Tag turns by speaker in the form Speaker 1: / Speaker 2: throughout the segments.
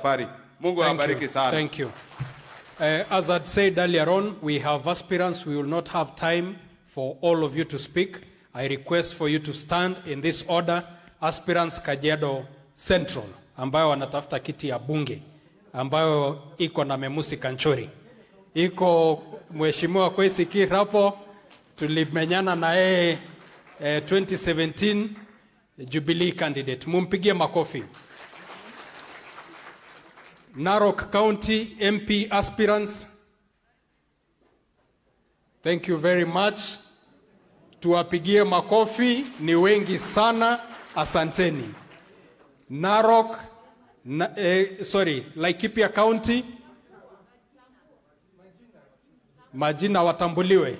Speaker 1: safari. Mungu awabariki sana.
Speaker 2: Thank you. As I'd said earlier on, we have aspirants. We will not have time for all of you to speak. I request for you to stand in this order. Aspirants Kajiado Central, ambayo wanatafuta kiti ya bunge, ambayo iko na Memusi Kanchori. Iko Mheshimiwa Kwesi hapo, tulimenyana na yeye 2017 Jubilee candidate. Mumpigie makofi. Narok County MP aspirants, thank you very much. Tuwapigie makofi, ni wengi sana, asanteni. Narok, Laikipia County, majina watambuliwe.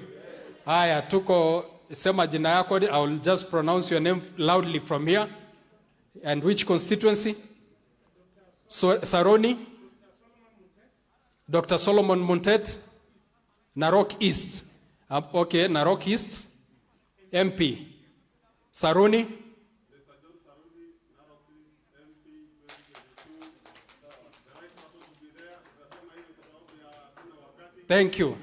Speaker 2: Haya, tuko, sema jina yako, I will just pronounce your name loudly from here. And which constituency? Saroni? Dr. Solomon Muntet? Narok East. Okay, Narok East. MP. Saroni? Thank you.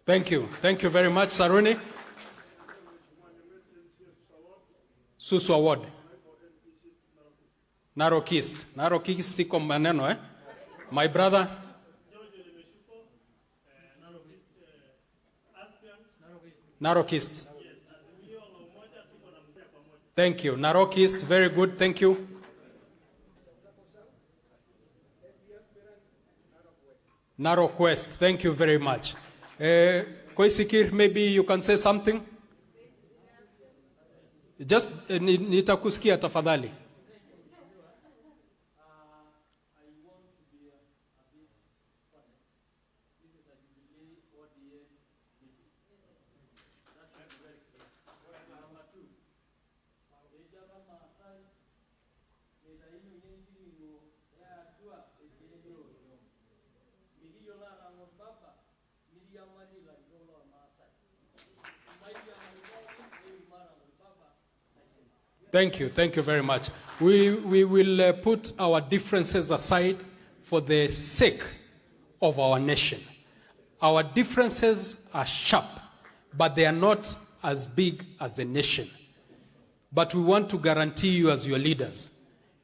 Speaker 2: Thank you. Thank you very much, Saruni. Susu Award. Narok East. Narok East iko maneno, eh? My brother. Narok East. Thank you. Narok East, very good. Thank you. Narok West. Thank you very much. Koisikir, maybe you can say something? Just nitakusikia tafadhali. Thank you. Thank you very much. We will put our differences aside for the sake of our nation. Our differences are sharp, but they are not as big as the nation. But we want to guarantee you as your leaders,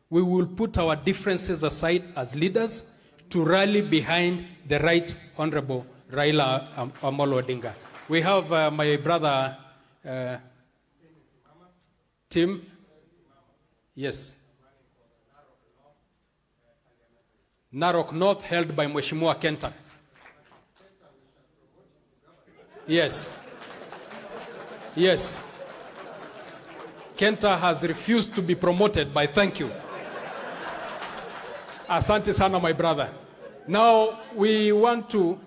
Speaker 2: we will put our differences aside as leaders to rally behind the Right Honorable Raila Odinga. We have my brother, Tim. Yes. Narok North held by Mheshimiwa Kenta. Yes. Yes. Kenta has refused to be promoted by thank you. Asante sana, my brother. Now we want to...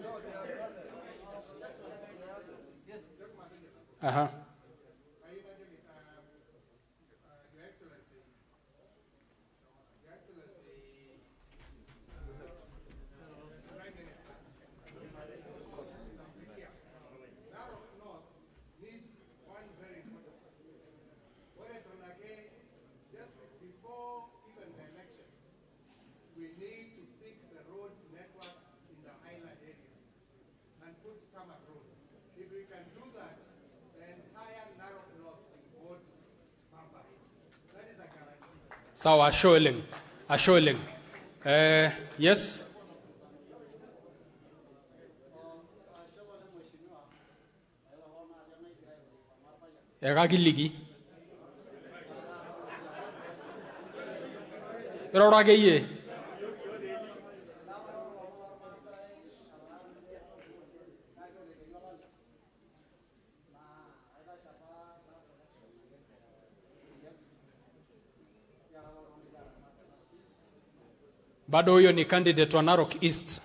Speaker 2: So, Asholing. Yes? Eragiligi. Erorageye. Bado huyo ni candidate wa Narok East.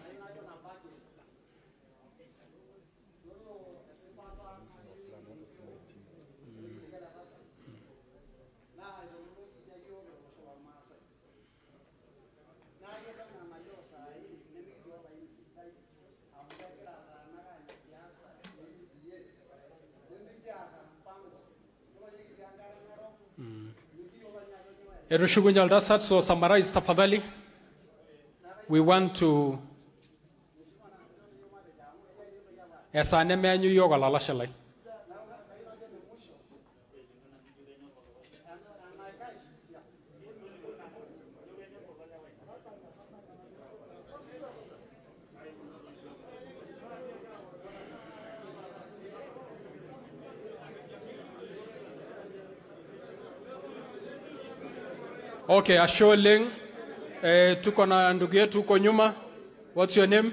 Speaker 2: Erushugunyal Dasat, so summarize tafadhali. We want to Esane menyu yoga lala shalai. Okay, Asholeng, tuko na ndugu yetu huko nyuma. What's your name?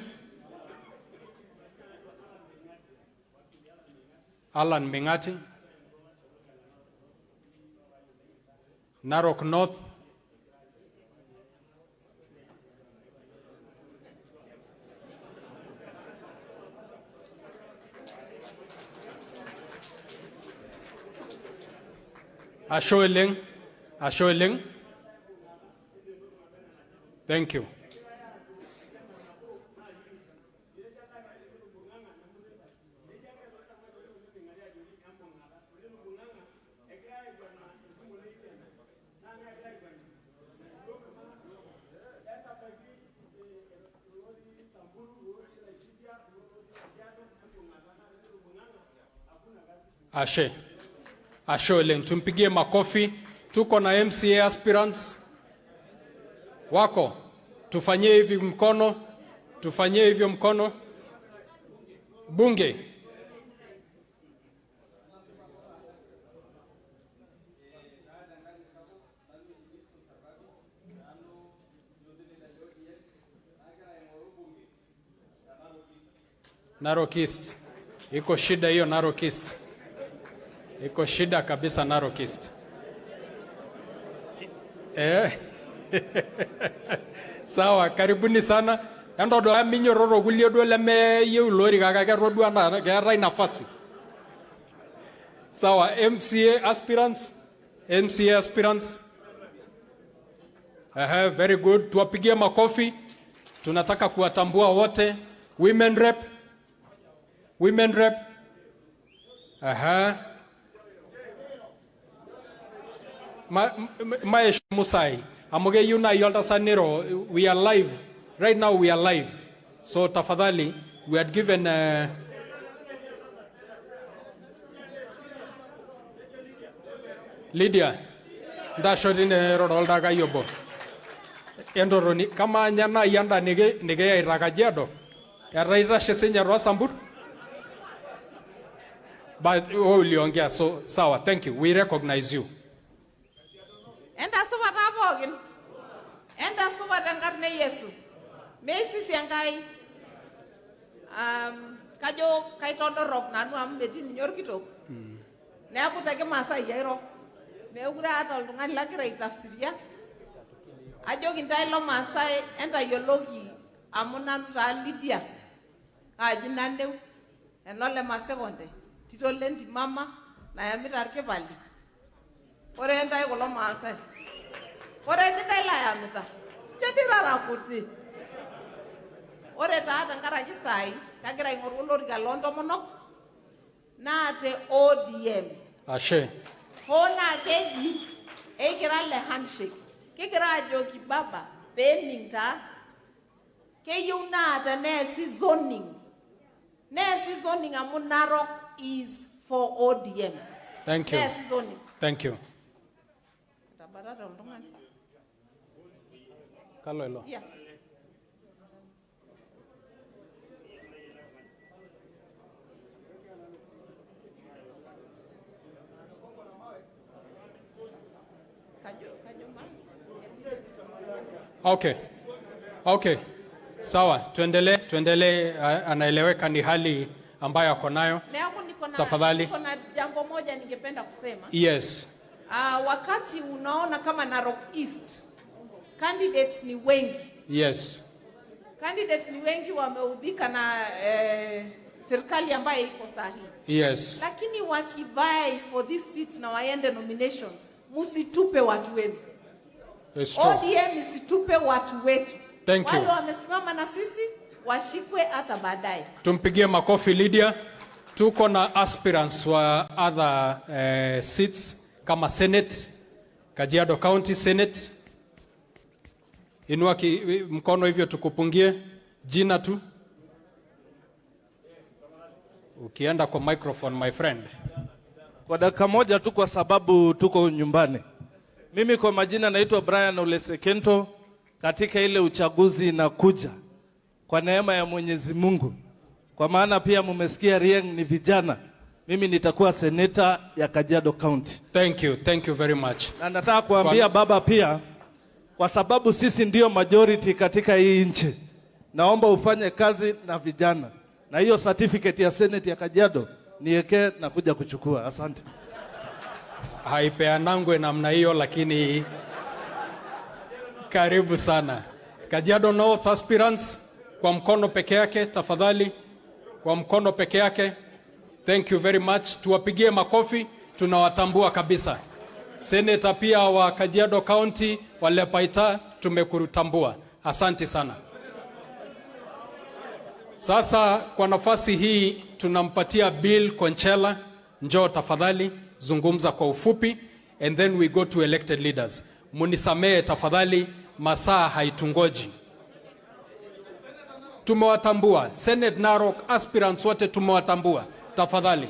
Speaker 2: Alan Mingati. Narok North. Asholeng. Asholeng. Thank you. Ashe. Asholeng, tumpigie makofi. Tuko na MCA aspirants. Wako, tufanyie hivi mkono, tufanyie hivyo mkono. Bunge. Narok East. Iko shida hiyo Narok East. Iko shida kabisa Narok East. Sawa, karibuni sana. Endo do aminyo roro gulio do leme yeu lori kaka kerodu ana kerai nafasi. Sawa, MCA aspirants. MCA aspirants. Very good. Tuwapigie makofi. Tunataka kuwatambua wote. Women rep. Women rep. Maesh Musai. Amoge yuna yolta sanero. We are live. Right now we are live. So tafadhali, we had given Lydia. Ndashotine rodolda kayobo. Endoroni kama nyana yanda nige ya Kajiado. Eraira shesenya Rosambur. But uliongea so sawa. Thank you. We recognize you.
Speaker 3: Enda suwa tabogin. Enda suwa dangarne Yesu. Mesi siangai. Kajo kaitodo rock nanu ambeti nyorkito. Ne akutake Masai yairo. Me ugura ata oltung'ani lagira aitafsiria. Ajo kintailo Masai enda yoloki amu nanu taa Lydia. Aji naneu enole masekonde. Tito lendi mama na yamita arkipali. Ore entai kulo Maasai. Ore ndai la yamita. Jodira rakuti. Ore taa tenkaraki sai kagira aing'oru olorika loontomonok naate ODM.
Speaker 2: Ashe.
Speaker 3: Hona keji egira le handshake. Kigira ajoki baba pening taa. Keyieu naata neesi zoning. Neesi zoning amu Narok is for ODM.
Speaker 2: Thank you.
Speaker 3: Neesi zoning.
Speaker 2: Thank you. Kaloilo.
Speaker 3: Yeah.
Speaker 2: Okay. Sawa, tuendelee anaeleweka ni hali ambayo ako nayo. Tafadhali.
Speaker 3: Kuna jambo moja ningependa kusema.
Speaker 2: Yes.
Speaker 3: Wakati unaona kama Narok East candidates ni wengi.
Speaker 2: Yes.
Speaker 3: Candidates ni wengi wameudhika na serikali ambayo iko sahihi.
Speaker 2: Yes.
Speaker 3: Lakini wakibai for these seats na waende nominations, musitupe watu wenu. ODM isitupe watu wetu.
Speaker 2: Thank you.
Speaker 3: Wale wamesimama na sisi washikwe hata baadaye.
Speaker 2: Tumpigie makofi Lydia. Tuko na aspirants wa other seats kama Senate, Kajiado County Senate. Inua mkono hivyo tukupungie jina tu. Ukienda kwa microphone my friend.
Speaker 4: Kwa dakika moja tu kwa sababu tuko nyumbani. Mimi kwa majina naitwa Brian Olesekento. Katika ile uchaguzi inakuja kwa neema ya Mwenyezi Mungu, kwa maana pia mumesikia Rieng ni vijana, mimi nitakuwa seneta ya Kajiado County.
Speaker 2: Thank you very much.
Speaker 4: Na nataka kuambia baba pia, kwa sababu sisi ndio majority katika hii nchi, naomba ufanye kazi na vijana, na hiyo certificate ya senate ya Kajiado niweke na kuja kuchukua. Asante.
Speaker 2: Haipeanangwe namna hiyo, lakini karibu sana. Kajiado North aspirants, kwa mkono peke yake tafadhali, kwa mkono peke yake. Thank you very much. Tuwapigie makofi, tunawatambua kabisa. Senator pia wa Kajiado County wale paita tumekutambua. Asante sana. Sasa kwa nafasi hii tunampatia Bill Conchela. Njoo tafadhali, zungumza kwa ufupi, and then we go to elected leaders. Munisamee tafadhali, masaa haitungoji. Tumewatambua Senate Narok aspirants wote, tumewatambua tafadhali.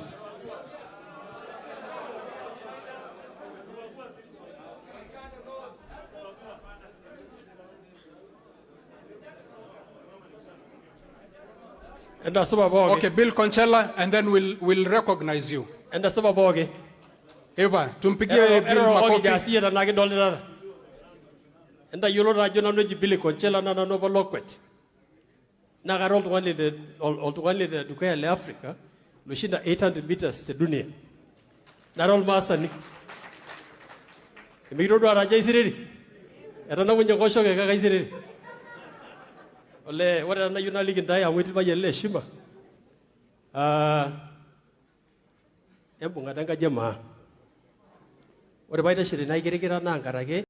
Speaker 2: Okay, Bill Conchela, and then we'll recognize you.
Speaker 5: And the Sababogi.
Speaker 2: Eva, tumpigie Bill makofi.
Speaker 5: And the Euro Rajon Billy Conchela na Nova Loquet. Nagarol only the Dukai Africa, Lucinda 800 meters to Dunia. Narol Master Nick. Miro Raja is ready. I don't know when you go show a guy is ready. Ole, what are you not leaking die? I'm waiting by your Shima. Embungadanga Jama. What about the Shirinagirigana Nangarage?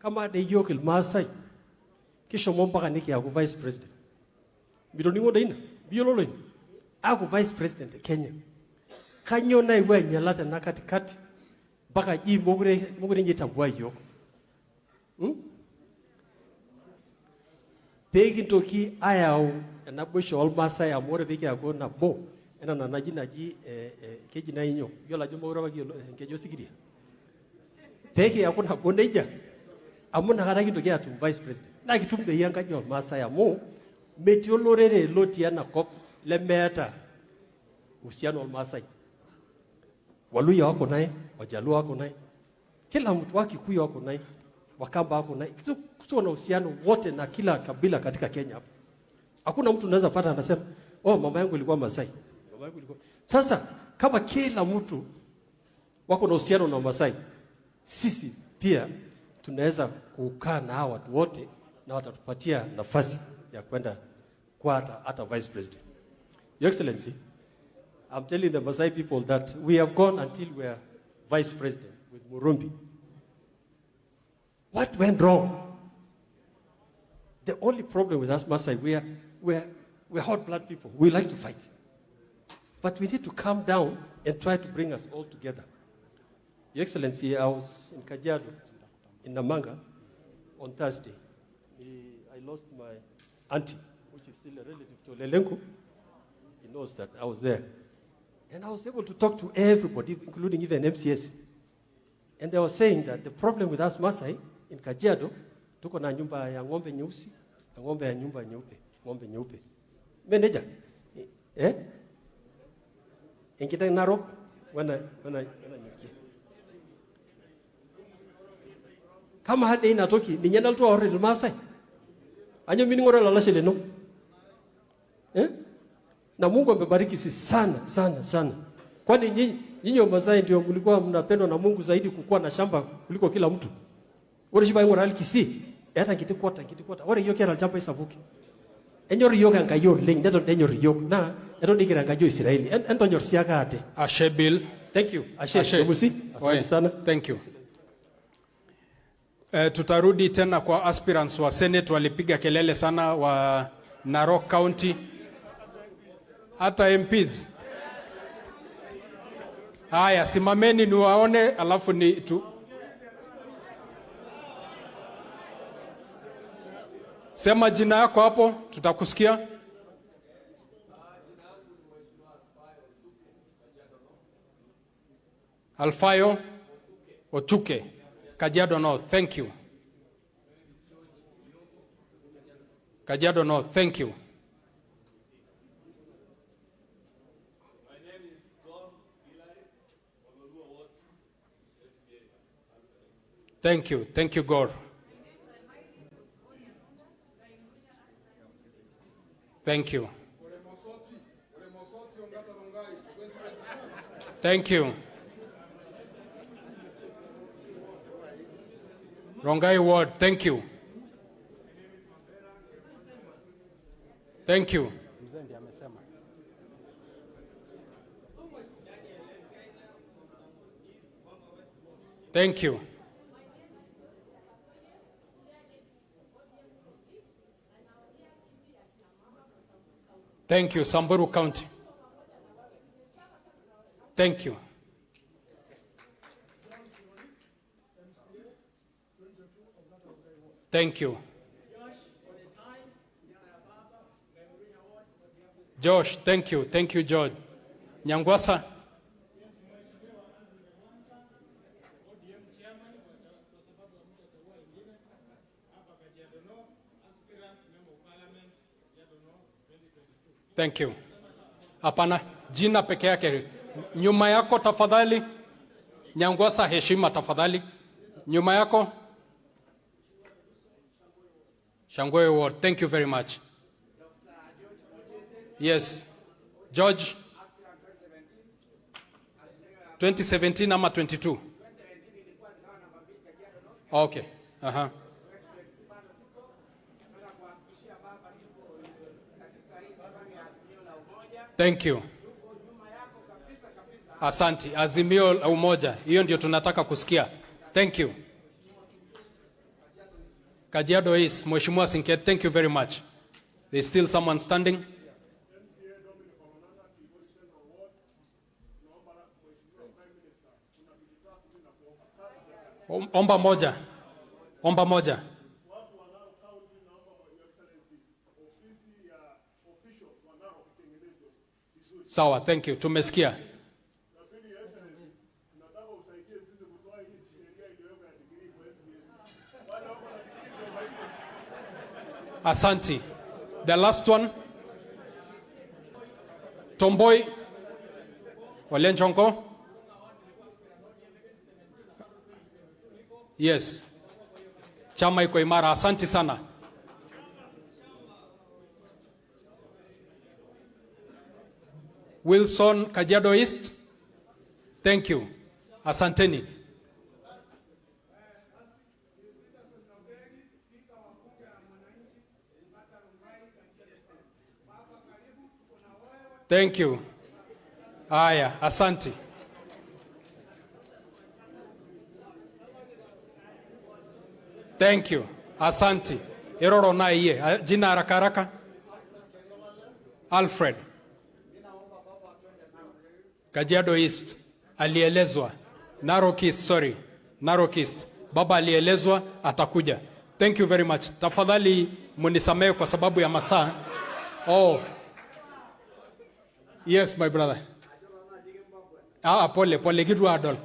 Speaker 5: Come out the Yokil Masai. Kishomompa Niki, vice president. We don't know the Biolin. Aku vice president of Kenya. Kanyo na iwe nyalata nakatikati. Baka ji mogure njitambua yok. Pegi toki ayao na busho almasa ya more bigi ago na bo. Ena na naji keji na inyo. Yola jumora bagi kejo sigiria. Pegi ako na boneja. Amuna haragi toki atu vice president. Na kitumbe yanga jo almasa ya mo. Metiolorere lotiana kop le meta usiano almasai. Waluya wako naye, Wajaluo wako naye, kila mtu wa Kikuyu wako naye, Wakamba wako naye. Kuto na uhusiano wote na kila kabila katika Kenya hapo. Hakuna mtu unaweza pata anasema, "Oh, mama yangu ilikuwa Masai." Mama yangu ilikuwa. Sasa kama kila mtu wako na uhusiano na Masai, sisi pia tunaweza kukaa na hawa watu wote na watatupatia nafasi ya kwenda kwa hata vice president. Your Excellency, I'm telling the Masai people that we have gone until we are vice president with Murumbi. What went wrong? The only problem with us Masai, we're hot blood people. We like to fight. But we need to calm down and try to bring us all together. Your Excellency, I was in Kajiado, in Namanga, on Thursday. I lost my auntie, which is still a relative to Lelenko. He knows that I was there. And I was able to talk to everybody, including even MCS. And they were saying that the problem with us Masai in Kajiado, tuko na nyumba ya ng'ombe nyeusi, na ng'ombe ya nyumba nyeupe, ng'ombe nyeupe. Manager, ingita Narok, wana nyuki. Kama hadi inatoki, ni nyenda tu ore Masai. Anyo mini ngora lalashe leno. Na Mungu amebariki sisi sana. Kwani nyinyi Wamasai ndio mlikuwa mnapendwa na Mungu zaidi kukua na shamba kuliko kila mtu. Wale shiba ngora alikisi. Hata kitikota. Wale yoke ala shamba isabuki. Enyor yoka ngayo leng dato enyor yok na dato dikira ngayo Israeli. Ento nyor siaka ate.
Speaker 2: Ashe Bill.
Speaker 5: Thank you. Ashe. Musi. Asante sana.
Speaker 2: Thank you. Tutarudi tena kwa aspirants wa Senate walipiga kelele sana wa Narok County. Hata MPs. Haya, simameni niwaone alafu ni tu. Sema jina yako hapo, tutakusikia. Alfayo Ochuke, Kajiado North, thank you. Kajiado North, thank you. Thank you, Gor. Thank you. Thank you. Rongai Ward, thank you. Thank you. Thank you. Thank you, Samburu County. Thank you. Thank you. Josh, thank you. Thank you, George. Nyangwasa. Thank you. Hapana, jina peke yake. Nyuma yako tafadhali. Nyangwasa, heshima tafadhali. Nyuma yako. Shangwe Ward, thank you very much. Yes. George. 2017 ama 22? Okay. Uh-huh. Thank you. Asante. Azimio la umoja. Hiyo ndio tunataka kusikia. Thank you. Kajiado East, Mheshimiwa Sinket, thank you very much. There's still someone standing. Omba moja. Omba moja. Sawa, thank you. Tumesikia. Asante. The last one. Tomboy. Walenchonko. Yes. Chama iko imara. Asante sana. Wilson, Kajiado East. Thank you. Asanteni. Thank you. Aya, asante. Thank you. Asante. Eroro na iye. Jina haraka haraka. Alfred. Kajiado East. Alielezwa. Narok East, sorry. Narok East. Baba alielezwa, atakuja. Thank you very much. Tafadhali munisamehe kwa sababu ya masaa. Oh. Yes, my brother. Pole, kitu adol.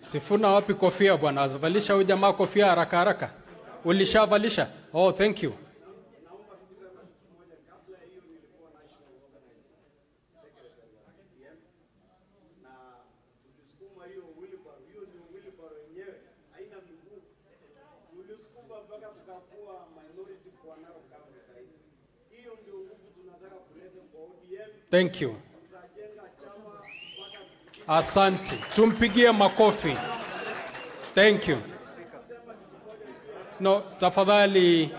Speaker 2: Sifuna wapi kofia bwana? Azavalisha huyu jamaa kofia haraka haraka. Ulishavalisha? Oh, thank you. Thank you. Asante. Tumpigie makofi. Thank you. No, tafadhali.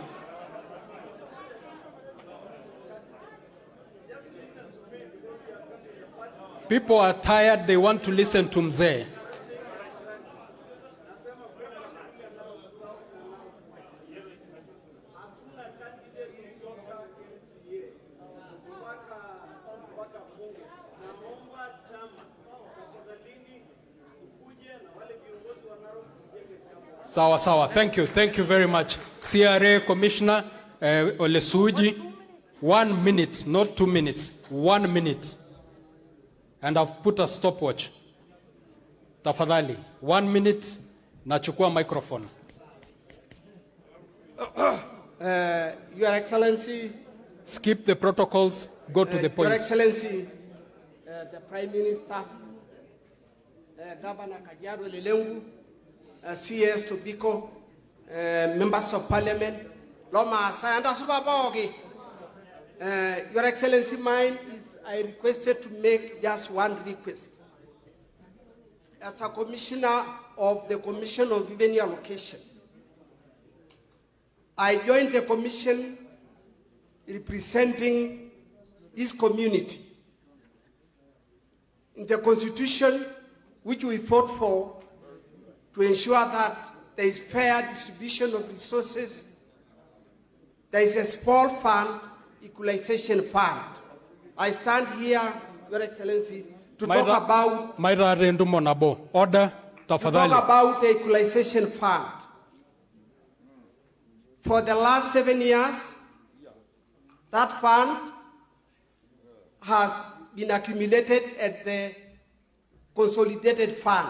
Speaker 2: People are tired, they want to listen to Mzee. Sawa sawa, thank you very much. CRA Commissioner Olesuji, 1 minute, not 2 minutes, 1 minute. And I've put a stopwatch. Tafadhali, 1 minute, nachukua microphone.
Speaker 6: Your Excellency.
Speaker 2: Skip the protocols, go to the point.
Speaker 6: Your Excellency, the Prime Minister, Governor Kajiado County, CS Tobiko, members of Parliament, Loma Sayanda Subabogi. Your Excellency, I requested to make just one request. As a commissioner of the Commission of Revenue Allocation, I joined the commission representing this community. In the Constitution, which we fought for, to ensure that there is fair distribution of resources, there is a small fund, equalization fund. I stand here, Your Excellency, to talk about the equalization fund. For the last 7 years, that fund has been accumulated at the consolidated fund.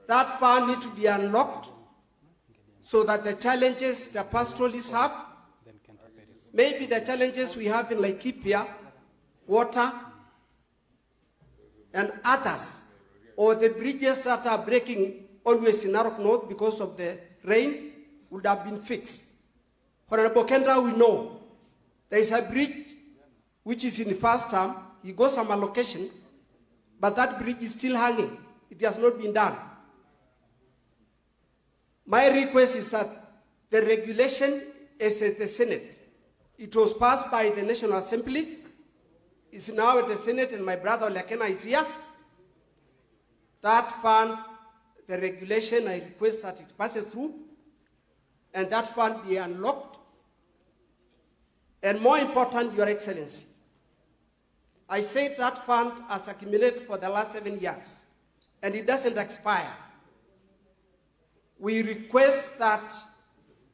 Speaker 6: That fund needs to be unlocked so that the challenges the pastoralists have, maybe the challenges we have in Laikipia, water, and others, or the bridges that are breaking always in Narok North because of the rain, would have been fixed. Honorable Kendra, we know there is a bridge which is in the first term, he got some allocation, but that bridge is still hanging. It has not been done. My request is that the regulation is at the Senate. It was passed by the National Assembly. It's now at the Senate, and my brother Olakena is here. That fund, the regulation, I request that it passes through, and that fund be unlocked. And more important, Your Excellency, I said that fund has accumulated for the last 7 years, and it doesn't expire. We request that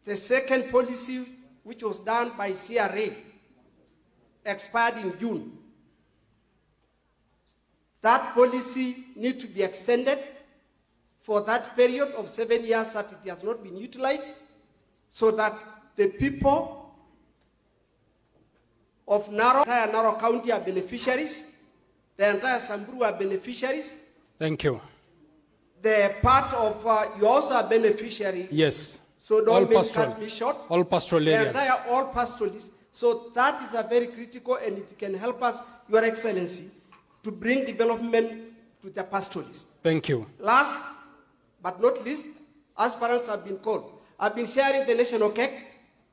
Speaker 6: the second policy, which was done by CRA, expired in June. That policy needs to be extended for that period of 7 years that it has not been utilized, so that the people of entire Narok County are beneficiaries, the entire Samburu are beneficiaries.
Speaker 2: Thank you.
Speaker 6: The part of, you also are beneficiary.
Speaker 2: Yes.
Speaker 6: So don't cut me short.
Speaker 2: All pastoral areas.
Speaker 6: The entire all pastoralists. So that is a very critical, and it can help us, Your Excellency, to bring development to the pastoralists.
Speaker 2: Thank you.
Speaker 6: Last but not least, aspirants have been called. I've been sharing the national cake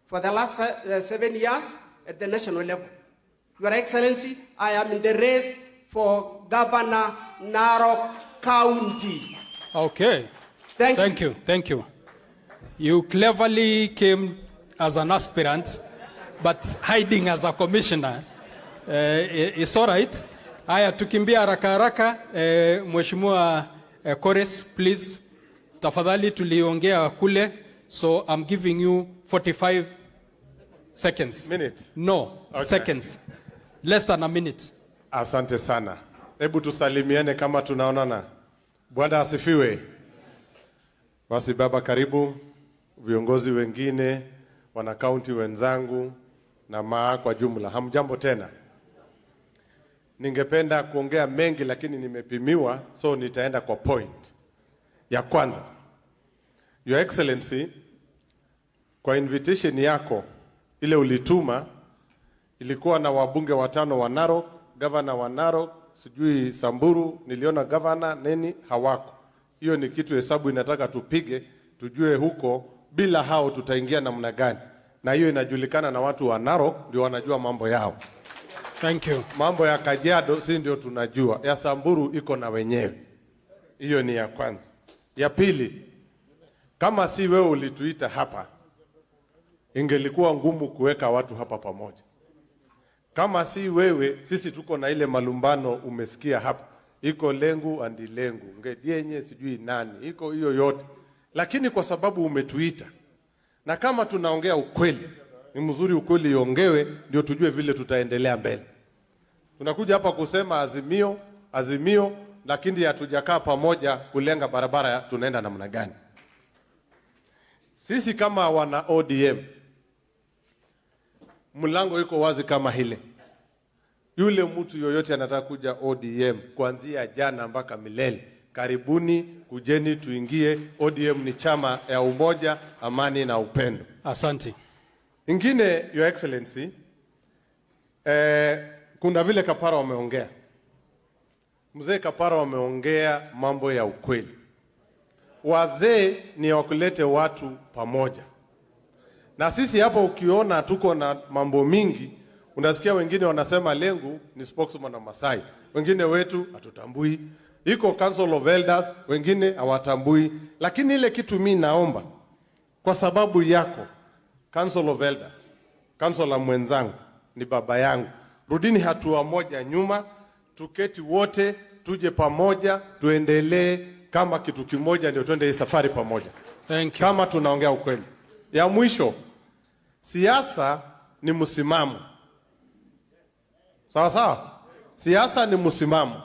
Speaker 6: for the last 7 years at the national level. Your Excellency, I am in the race for Governor Narok County.
Speaker 2: Okay. Thank you. Thank you. You cleverly came as an aspirant, but hiding as a commissioner. It's all right. Aya, tukimbia haraka haraka. Mheshimiwa Kores, please. Tafadhali tuliongea kule. So I'm giving you 45 seconds.
Speaker 1: Minutes?
Speaker 2: No, okay. Seconds. Less than a minute.
Speaker 1: Asante sana. Hebu tusalimiane kama tunaonana. Bwana asifiwe. Basi baba karibu, viongozi wengine, wana county wenzangu na Maa kwa jumla. Hamjambo tena. Ningependa kuongea mengi lakini nimepimiwa, so nitaenda kwa point. Ya kwanza. Your Excellency, kwa invitation yako ile ulituma ilikuwa na wabunge 5 wa Narok, governor wa Narok, sijui Samburu, niliona governor neni hawako. Hiyo ni kitu hesabu inataka tupige, tujue huko bila hao tutaingia namna gani. Na hiyo inajulikana na watu wa Narok ndio wanajua mambo yao.
Speaker 2: Thank you.
Speaker 1: Mambo ya Kajiado si ndio tunajua. Ya Samburu iko na wenyewe. Hiyo ni ya kwanza. Ya pili, kama si wewe ulituita hapa, ingelikuwa ngumu kuweka watu hapa pamoja. Kama si wewe, sisi tuko na ile malumbano umesikia hapa. Iko lengu andi lengu, ngedienye sijui nani, iko hiyo yote. Lakini kwa sababu umetuita, na kama tunaongea ukweli, ni mzuri ukweli iongewe, ndio tujue vile tutaendelea mbele. Tunakuja hapa kusema azimio, lakini hatujakaa pamoja kulenga barabara tunaenda namna gani. Sisi kama wana ODM, mlango iko wazi kama hile. Yule mtu yoyote anataka kuja ODM kuanzia jana mpaka milele, karibuni, kujeni tuingie. ODM ni chama ya umoja, amani na upendo.
Speaker 2: Asante.
Speaker 1: Ingine, Your Excellency, kuna vile Kapara wameongea. Mzee Kapara wameongea mambo ya ukweli. Wazee ni wakulete watu pamoja. Na sisi hapo ukiona tuko na mambo mingi, unasikia wengine wanasema lengu ni spokesman wa Masai. Wengine wetu hatutambui. Iko Council of Elders, wengine hawatambui. Lakini ile kitu mimi naomba, kwa sababu yako, Council of Elders, Councilor mwenzangu, ni baba yangu, rudini hatua moja nyuma, tuketi wote, tuje pamoja, tuendelee kama kitu kimoja, ndio tuende hii safari pamoja.
Speaker 2: Thank you.
Speaker 1: Kama tunaongea ukweli. Ya mwisho, siasa ni msimamo. Sawa sawa? Siasa ni msimamo.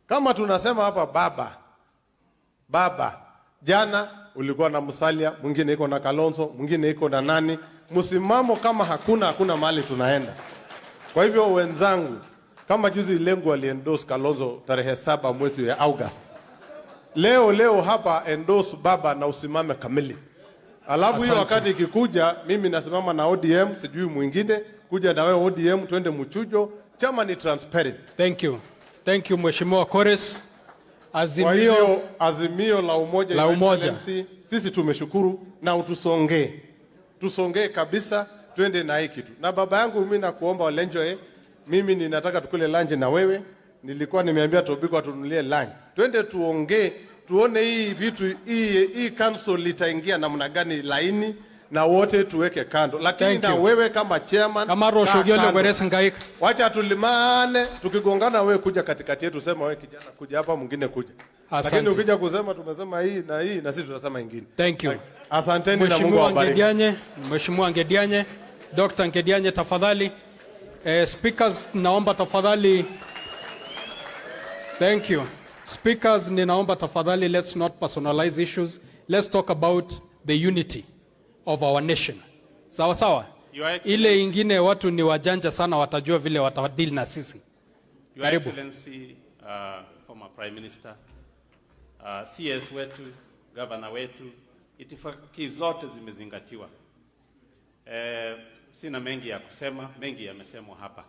Speaker 1: Kama tunasema hapa baba, jana ulikuwa na Musalia, mwingine iko na Kalonzo, mwingine iko na nani. Msimamo kama hakuna mahali tunaenda. Kwa hivyo wenzangu, kama juzi lengo aliendorse Kalonzo tarehe 7 mwezi ya August. Leo hapa endorse baba na usimame kamili. Alafu hiyo wakati ikikuja, mimi nasimama na ODM, sijui mwingine, kuja na wewe ODM, tuende mchujo, chama ni transparent.
Speaker 2: Thank you Mheshimiwa Kores.
Speaker 1: Azimio la umoja. Sisi tumeshukuru na tusongee kabisa, twende na hii kitu. Na baba yangu mimi nakuomba Walenjoe, mimi ninataka tukule lunch na wewe. Nilikuwa nimeambia Tobiko atunulie lunch. Twende tuongee, tuone hii vitu hii council litaingia namna gani laini, na wote tuweke kando. Lakini na wewe kama chairman,
Speaker 2: kama Roshogele Gweresa Ngaika,
Speaker 1: wacha tulimane, tukigongana wewe kuja katikati yetu, sema wewe kijana kuja hapa, mwingine kuja. Lakini ukija kusema tumesema hii na sisi tutasema ingine.
Speaker 2: Thank you.
Speaker 1: Asanteni na Mungu awabariki.
Speaker 2: Mheshimiwa Ngedianye, Dr. Ngedianye tafadhali. Speakers naomba tafadhali. Thank you. Speakers ninaomba tafadhali, let's not personalize issues. Let's talk about the unity of our nation. Sawa? Ile ingine watu ni wajanja sana, watajua vile watadeal na sisi.
Speaker 7: Your Excellency, former Prime Minister, CS wetu, Governor wetu, itifaki zote zimezingatiwa. Sina mengi ya kusema, mengi yamesemwa hapa.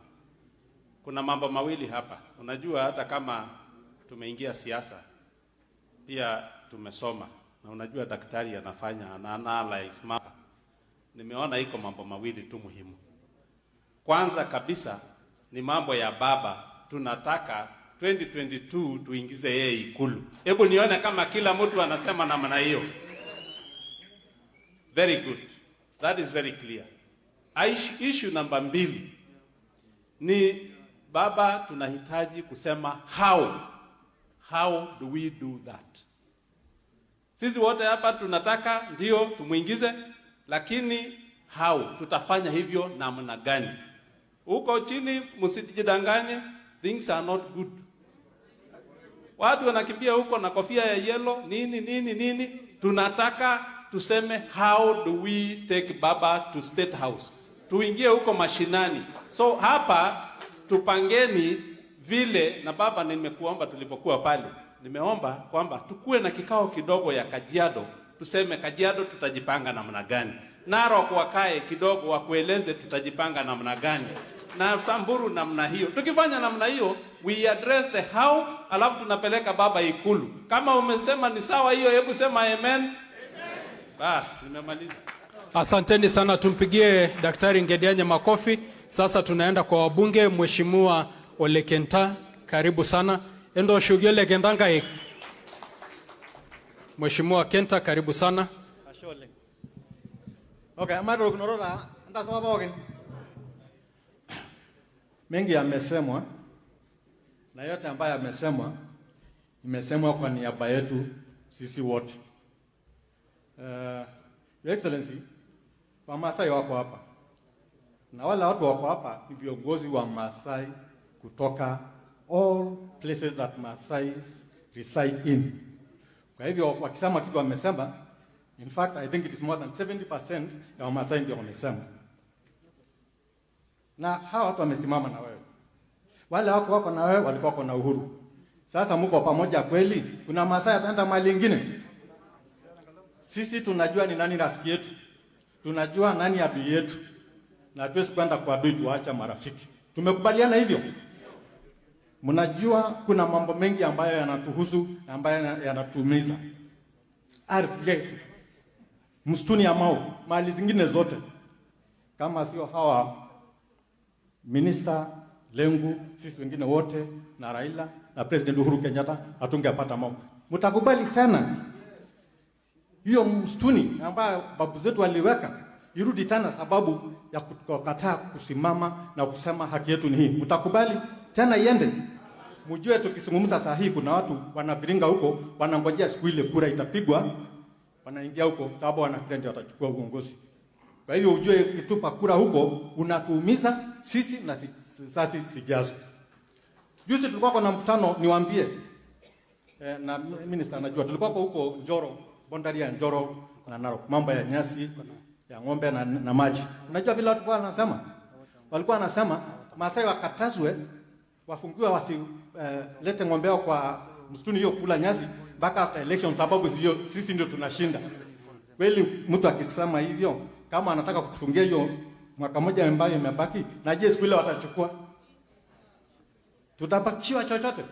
Speaker 7: Kuna mambo mawili hapa. Unajua hata kama tumeingia siasa, pia tumesoma. Na unajua daktari anafanya analyze mapa. Nimeona iko mambo mawili tu muhimu. Kwanza kabisa ni mambo ya baba. Tunataka 2022 tuingize yeye Ikulu. Hebu nione kama kila mtu anasema namna hiyo. Very good. That is very clear. Issue number 2 ni baba, tunahitaji kusema how do we do that? Sisi wote hapa tunataka ndio tumuingize, lakini how tutafanya hivyo namna gani? Huko chini msijidanganye, things are not good. Watu wanakimbia huko na kofia ya yellow nini. Tunataka tuseme how do we take baba to State House? Tuingie huko mashinani. So hapa tupangeni vile, na baba nimekuomba tulipokuwa pale, nimeomba kwamba tukue na kikao kidogo ya Kajiado, tuseme Kajiado tutajipanga namna gani. Narok wakae kidogo wakueleze tutajipanga namna gani. Na Samburu namna hiyo. Tukifanya namna hiyo, we address the how, alafu tunapeleka baba Ikulu. Kama umesema ni sawa hiyo, hebu sema amen. Bas, nimemaliza.
Speaker 2: Asanteni sana, tumpigie Daktari Ngedianye makofi. Sasa tunaenda kwa wabunge. Mheshimiwa Ole Kenta, karibu sana. Endo shugyo Ole Kenta ngai. Mheshimiwa Kenta, karibu sana.
Speaker 8: Okay, amado kunorora nda sababu okay. Mengi yamesemwa na yote ambayo yamesemwa imesemwa kwa niaba yetu sisi wote. Your Excellency, Wamasai wako hapa. Na wale watu wako hapa ni viongozi wa Masai kutoka all places that Masais reside in. Kwa hivyo wakisema kitu wamesema, in fact I think it is more than 70% ya Wamasai ndio wamesema. Na hawa watu wamesimama na wewe. Wale wako na wewe walikuwa wako na uhuru. Sasa mko pamoja kweli? Kuna Masai ataenda mahali nyingine? Sisi tunajua ni nani rafiki yetu. Tunajua nani adui yetu. Na hatuwezi kwenda kwa adui tuacha marafiki. Tumekubaliana hivyo? Mnajua kuna mambo mengi ambayo yanatuhusu, ambayo yanatumiza. Ardhi yetu, msituni ya Mau, mali zingine zote. Kama sio hawa Minister Lengu, sisi wengine wote na Raila na President Uhuru Kenyatta hatungepata Mau. Mtakubali tena hiyo msituni ambayo babu zetu waliweka irudi tena sababu ya kukataa kusimama na kusema haki yetu ni hii? Mtakubali tena iende? Mjue tukizungumza saa hii kuna watu wanaviringa huko, wanangojea siku ile kura itapigwa, wanaingia huko sababu wanafikiria watachukua uongozi. Kwa hivyo ujue kitupa kura huko unatuumiza sisi na sasa sijazo. Juzi tulikuwa na mkutano, niwaambie na minister anajua, tulikuwa huko Njoro, bondari ya Njoro na Narok, mambo ya nyasi ya ng'ombe na maji. Unajua vile watu wanasema? Walikuwa wanasema Masai wakatazwe wafungiwe lete ng'ombe wao kwa msituni hiyo kula nyasi mpaka after election sababu sisi ndio tunashinda. Kweli mtu akisema hivyo, kama anataka kutufungia hiyo mwaka moja ambayo imebaki, na je siku ile watachukua? Tutabakiwa chochote?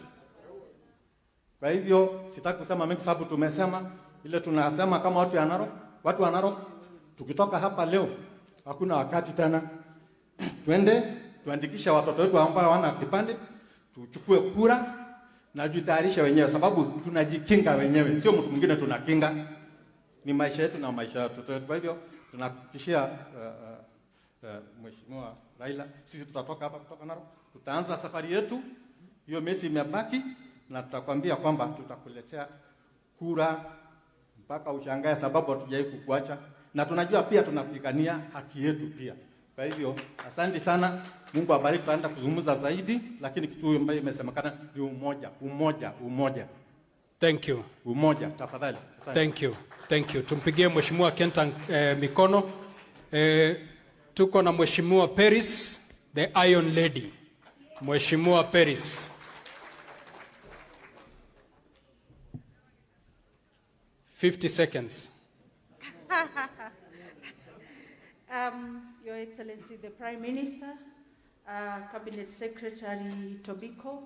Speaker 8: Kwa hivyo sitaki kusema mengi sababu tumesema ile tunasema kama watu wa Narok, tukitoka hapa leo hakuna wakati tena. Twende tuandikishe watoto wetu ambao hawana kipande, tuchukue kura na jitayarishe wenyewe sababu tunajikinga wenyewe, sio mtu mwingine tunakinga. Ni maisha yetu na maisha yetu. Kwa hivyo tunahakikishia Mheshimiwa Raila, sisi tutatoka hapa kutoka Narok, tutaanza safari yetu. Hiyo mesi imebaki na tutakwambia kwamba tutakuletea kura mpaka ushangae sababu hatujai kukuacha, na tunajua pia tunapigania haki yetu pia. Kwa hivyo asante sana, Mungu abariki. Tutaenda kuzungumza zaidi, lakini kitu ambacho imesemekana ni umoja.
Speaker 2: Thank you.
Speaker 8: Umoja tafadhali.
Speaker 2: Thank you. Tumpigie Mheshimiwa Kenta mikono. Tuko na Mheshimiwa Paris, the Iron Lady. Mheshimiwa Paris. $50 seconds.
Speaker 9: Your Excellency, the Prime Minister, Cabinet Secretary Tobiko,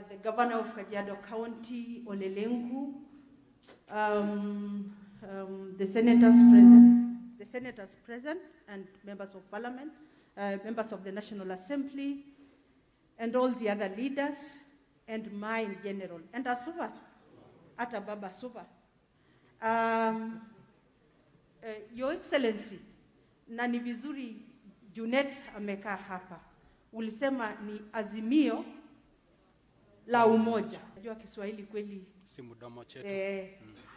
Speaker 9: the Governor of Kajiado County, Ole Lengu, the senators present, and members of Parliament, members of the National Assembly, and all the other leaders, and Maa in general, and Asuva, Ata Baba Suva. Your Excellency, na ni vizuri Junet amekaa hapa. Ulisema ni azimio la umoja. Najua Kiswahili kweli
Speaker 2: si mdomo chetu.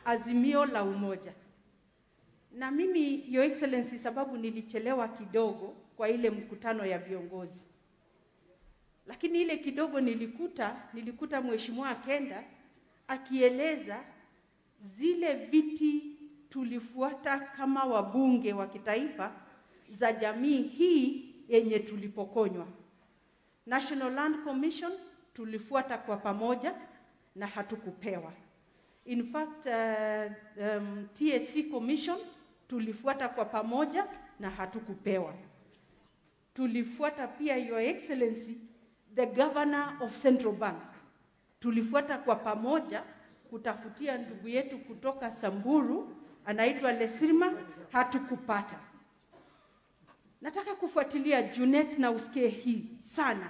Speaker 9: Azimio la umoja. Na mimi Your Excellency, sababu nilichelewa kidogo kwa ile mkutano ya viongozi. Lakini ile kidogo nilikuta Mheshimiwa Kenda akieleza zile viti tulifuata kama wabunge wa kitaifa za jamii hii yenye tulipokonywa. National Land Commission tulifuata kwa pamoja na hatukupewa. In fact, TSC Commission tulifuata kwa pamoja na hatukupewa. Tulifuata pia, Your Excellency, the Governor of Central Bank. Tulifuata kwa pamoja kutafutia ndugu yetu kutoka Samburu anaitwa Lesirma, hatukupata. Nataka kufuatilia Junet na usikie hii sana.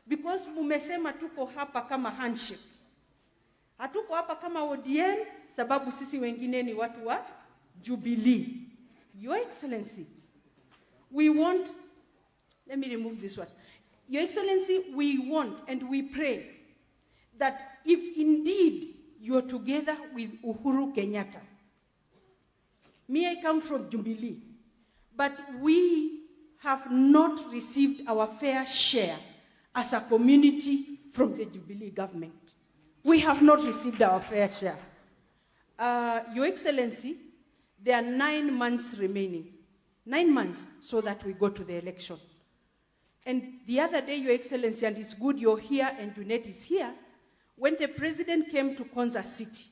Speaker 9: Because mumesema tuko hapa kama handshake. Hatuko hapa kama ODM sababu sisi wengine ni watu wa Jubilee. Your Excellency, we want, let me remove this one. Your Excellency, we want and we pray that if indeed you're together with Uhuru Kenyatta, me, I come from Jubilee, but we have not received our fair share as a community from the Jubilee government. We have not received our fair share. Your Excellency, there are 9 months remaining. 9 months so that we go to the election. And the other day, Your Excellency, and it's good you're here and Junet is here, when the president came to Konza City,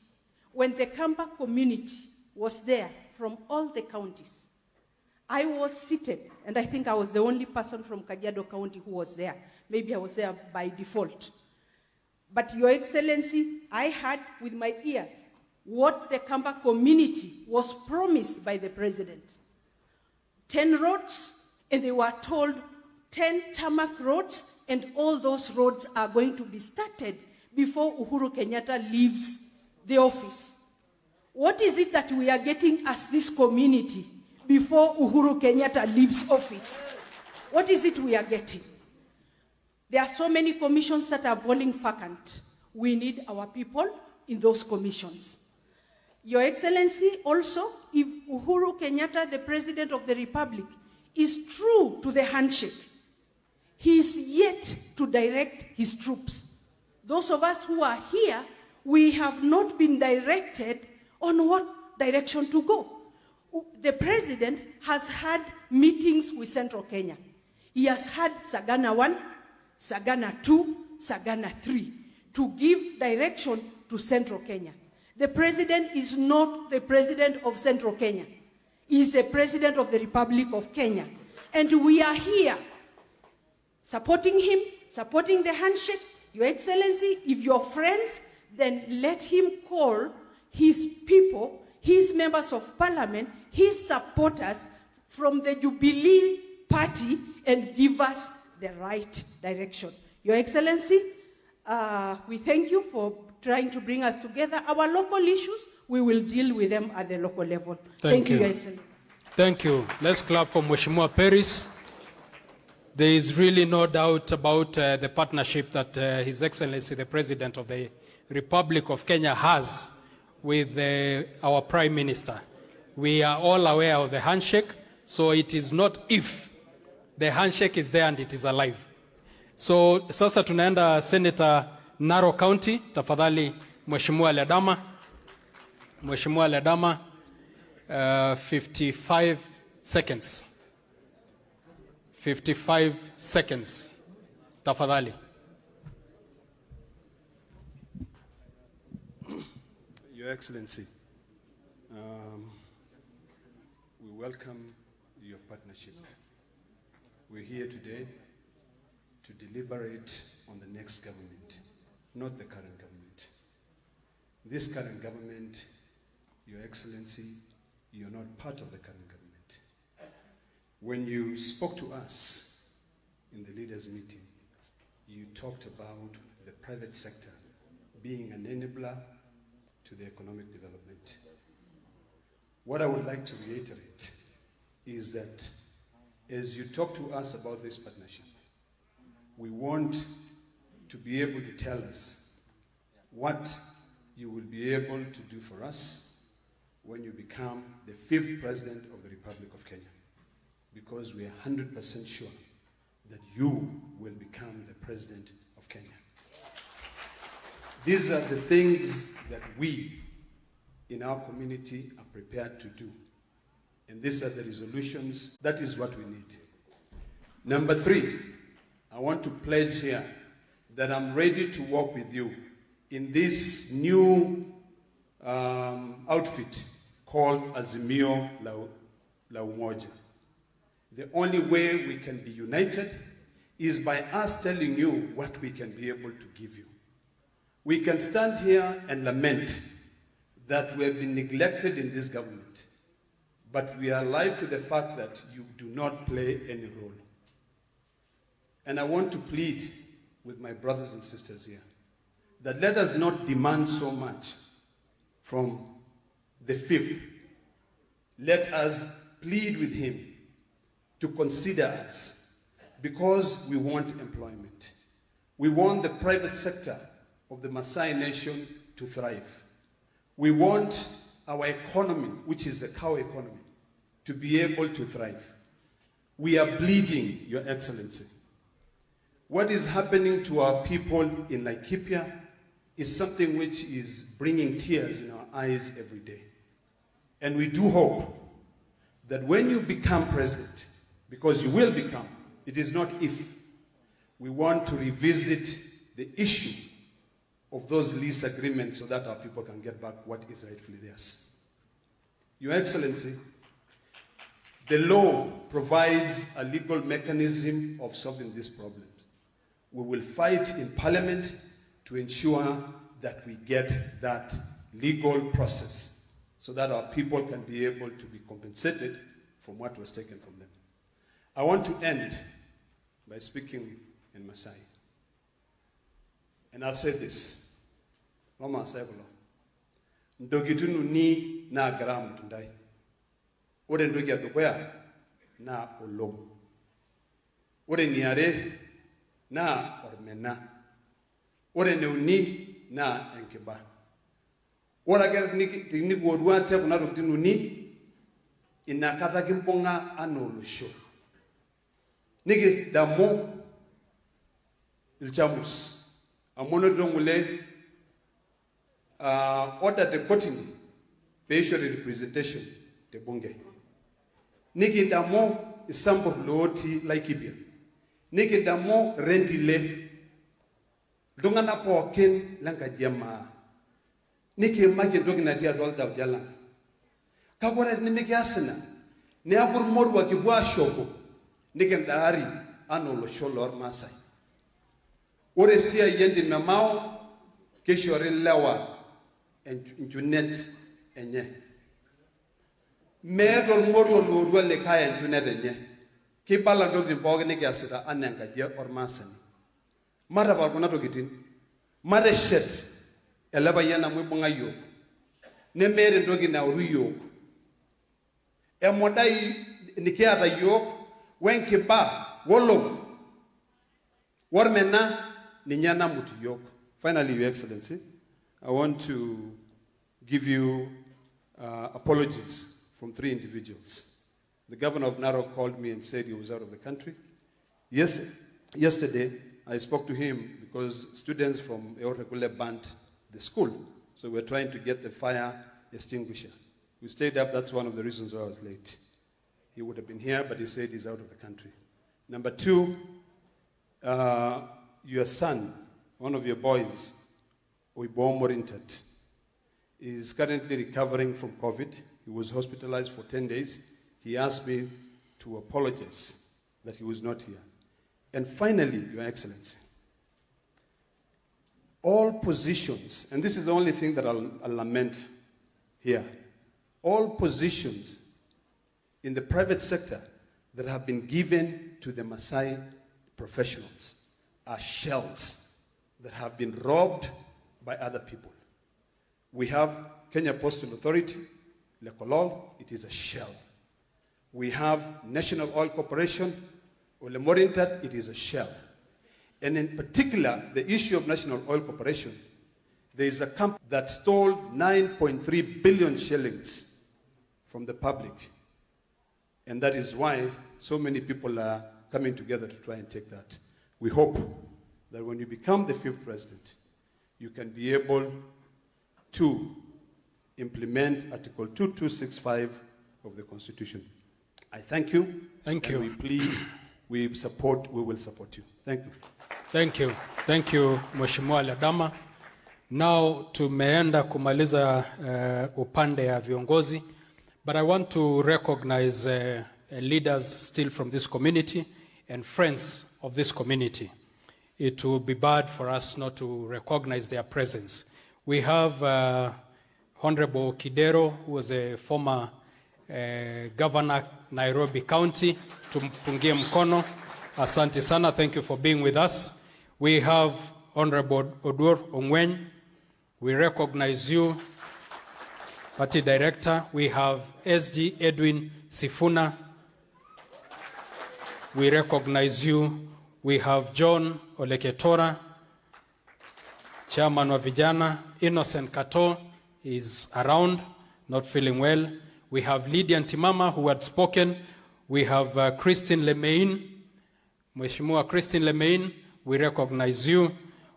Speaker 9: when the Kamba community was there from all the counties, I was seated, and I think I was the only person from Kajiado County who was there. Maybe I was there by default. But Your Excellency, I heard with my ears what the Kamba community was promised by the president. 10 roads, and they were told 10 tarmac roads, and all those roads are going to be started before Uhuru Kenyatta leaves the office. What is it that we are getting as this community before Uhuru Kenyatta leaves office? What is it we are getting? There are so many commissions that are falling vacant. We need our people in those commissions. Your Excellency, also, if Uhuru Kenyatta, the President of the Republic, is true to the handshake, he is yet to direct his troops. Those of us who are here, we have not been directed on what direction to go. The President has had meetings with Central Kenya. He has had Sagana 1, Sagana 2, Sagana 3 to give direction to Central Kenya. The President is not the President of Central Kenya. He is the President of the Republic of Kenya. And we are here supporting him, supporting the handshake. Your Excellency, if you're friends, then let him call his people, his members of parliament, his supporters from the Jubilee Party and give us the right direction. Your Excellency, we thank you for trying to bring us together. Our local issues, we will deal with them at the local level. Thank you, Your Excellency.
Speaker 2: Thank you. Let's clap for Mheshimiwa Paris. There is really no doubt about the partnership that His Excellency, the President of the Republic of Kenya, has with our Prime Minister. We are all aware of the handshake, so it is not if. The handshake is there and it is alive. So sasa tunaenda Senator Narok County. Tafadhali Mheshimiwa Ledama. Mheshimiwa Ledama, 55 seconds. 55 seconds. Tafadhali.
Speaker 10: Your Excellency, we welcome your partnership. We're here today to deliberate on the next government, not the current government. This current government, Your Excellency, you're not part of the current government. When you spoke to us in the leaders' meeting, you talked about the private sector being an enabler to the economic development. What I would like to reiterate is that as you talk to us about this partnership, we want to be able to tell us what you will be able to do for us when you become the 5th President of the Republic of Kenya, because we are 100% sure that you will become the President of Kenya. These are the things that we in our community are prepared to do. And these are the resolutions. That is what we need. Number 3, I want to pledge here that I'm ready to work with you in this new outfit called Azimio la Umoja. The only way we can be united is by us telling you what we can be able to give you. We can stand here and lament that we have been neglected in this government. but we are alive to the fact that you do not play any role. And I want to plead with my brothers and sisters here that let us not demand so much from the fifth. Let us plead with him to consider us, because we want employment. We want the private sector of the Maasai nation to thrive. We want our economy, which is the cow economy, to be able to thrive. We are bleeding, Your Excellency. What is happening to our people in Laikipia is something which is bringing tears in our eyes every day. And we do hope that when you become president, because you will become, it is not if, we want to revisit the issue of those lease agreements so that our people can get back what is rightfully theirs. Your Excellency, the law provides a legal mechanism of solving these problems. We will fight in Parliament to ensure that we get that legal process so that our people can be able to be compensated from what was taken from them. I want to end by speaking in Maasai. And I'll say this. Mama Saibolo. Ndogitunu ni na gram tundai. Ore ndogia dokoya na olom. Ore niare na ormena. Ore neuni na enkeba. Ora ger ni godwa te kuna rutinu ni inakata kimponga anolusho. Nigi damo ilchamus. Amono dongule order the cotton patient representation the bunge. Nigi damo isambo loti Laikipia. Nigi damo rentile. Dongana po ken langa jama. Niki magi dogina dia dolda jala. Kagora ni nigi asena. Ne abur morwa ki bua shoko. Nigi ndari ano lo sholor Masai. Ore sia yendi mamao keshore lewa enjunet enye. Medol morwa lorwa le kaya enjunet enye. Ki bala dogni boga nigi asida anenga je or Masani. Mara balgona dogitin. Mara shet elaba yana mwibunga yok. Ne mere dogi na uru yok. E modai nikiada yok wenki ba wolom. Warmena ninyana mutu yok. Finally, Your Excellency, I want to give you apologies from 3 individuals. The governor of Narok called me and said he was out of the country. Yesterday, I spoke to him because students from Eorekule burnt the school. So we're trying to get the fire extinguisher. We stayed up, that's one of the reasons why I was late. He would have been here, but he said he's out of the country. Number 2, your son, one of your boys, Oibo Morintat, is currently recovering from COVID. He was hospitalized for 10 days. He asked me to apologize that he was not here. And finally, Your Excellency, all positions, and this is the only thing that I'll lament here, all positions in the private sector that have been given to the Maasai professionals are shells that have been robbed by other people. We have Kenya Postal Authority, Lekolol, it is a shell. We have National Oil Corporation, Ole Morintat, it is a shell. And in particular, the issue of National Oil Corporation, there is a company that stole 9.3 billion shillings from the public. And that is why so many people are coming together to try and take that. We hope that when you become the 5th president, you can be able to implement Article 2265 of the Constitution. I thank you.
Speaker 2: Thank you.
Speaker 10: We plead, we will support you. Thank you.
Speaker 2: Thank you. Thank you, Mheshimiwa Ladama. Now tumeenda kumaliza upande ya viongozi, but I want to recognize leaders still from this community and friends of this community. It will be bad for us not to recognize their presence. We have Honorable Kidero, who was a former Governor Nairobi County, tumpungie mkono. Asante sana, thank you for being with us. We have Honorable Odur Ongwen. We recognize you. Party Director, we have SG Edwin Sifuna. We recognize you. We have John Oleketora, Chairman of Vijana. Innocent Kato is around, not feeling well. We have Lydia Ntimama, who had spoken. We have Christine Lemain. Mheshimiwa Christine Lemain, we recognize you.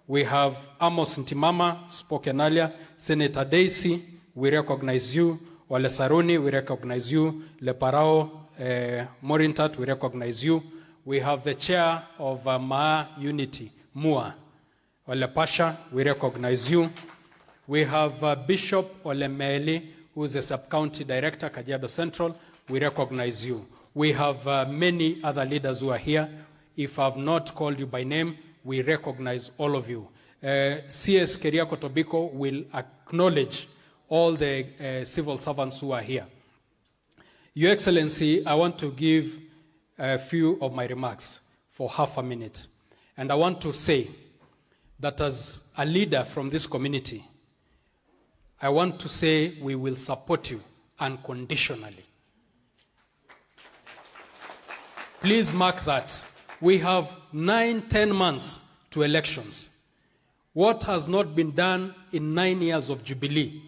Speaker 2: We have Amos Ntimama, spoken earlier. Senator Daisy, we recognize you. Wale Saruni, we recognize you. Leparao Morintat, we recognize you. We have the chair of Maa Unity, Mua. Wale Pasha, we recognize you. We have Bishop Olemeli, who is the sub-county director, Kajiado Central. We recognize you. We have many other leaders who are here. If I have not called you by name, we recognize all of you. CS Keriako Tobiko will acknowledge all the civil servants who are here. Your Excellency, I want to give a few of my remarks for half a minute. And I want to say that as a leader from this community, I want to say we will support you unconditionally. Please mark that. We have 9-10 months to elections. What has not been done in 9 years of Jubilee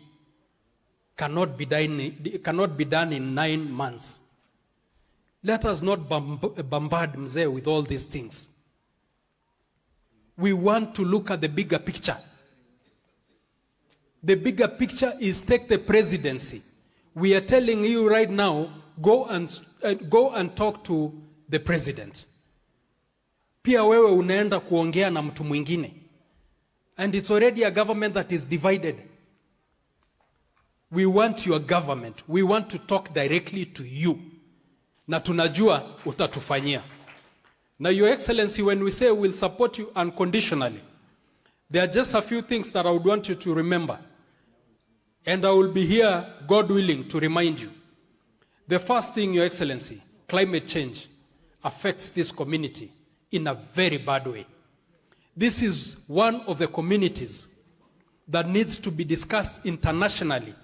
Speaker 2: cannot be done in 9 months. Let us not bombard Mzee with all these things. We want to look at the bigger picture. The bigger picture is take the presidency. We are telling you right now, go and talk to the president. Pia wewe unaenda kuongea na mtu mwingine. And it's already a government that is divided. We want your government. We want to talk directly to you. Na tunajua utatufanyia. Now, Your Excellency, when we say we'll support you unconditionally, there are just a few things that I would want you to remember. And I will be here, God willing, to remind you. The first thing, Your Excellency, climate change affects this community in a very bad way. This is one of the communities that needs to be discussed internationally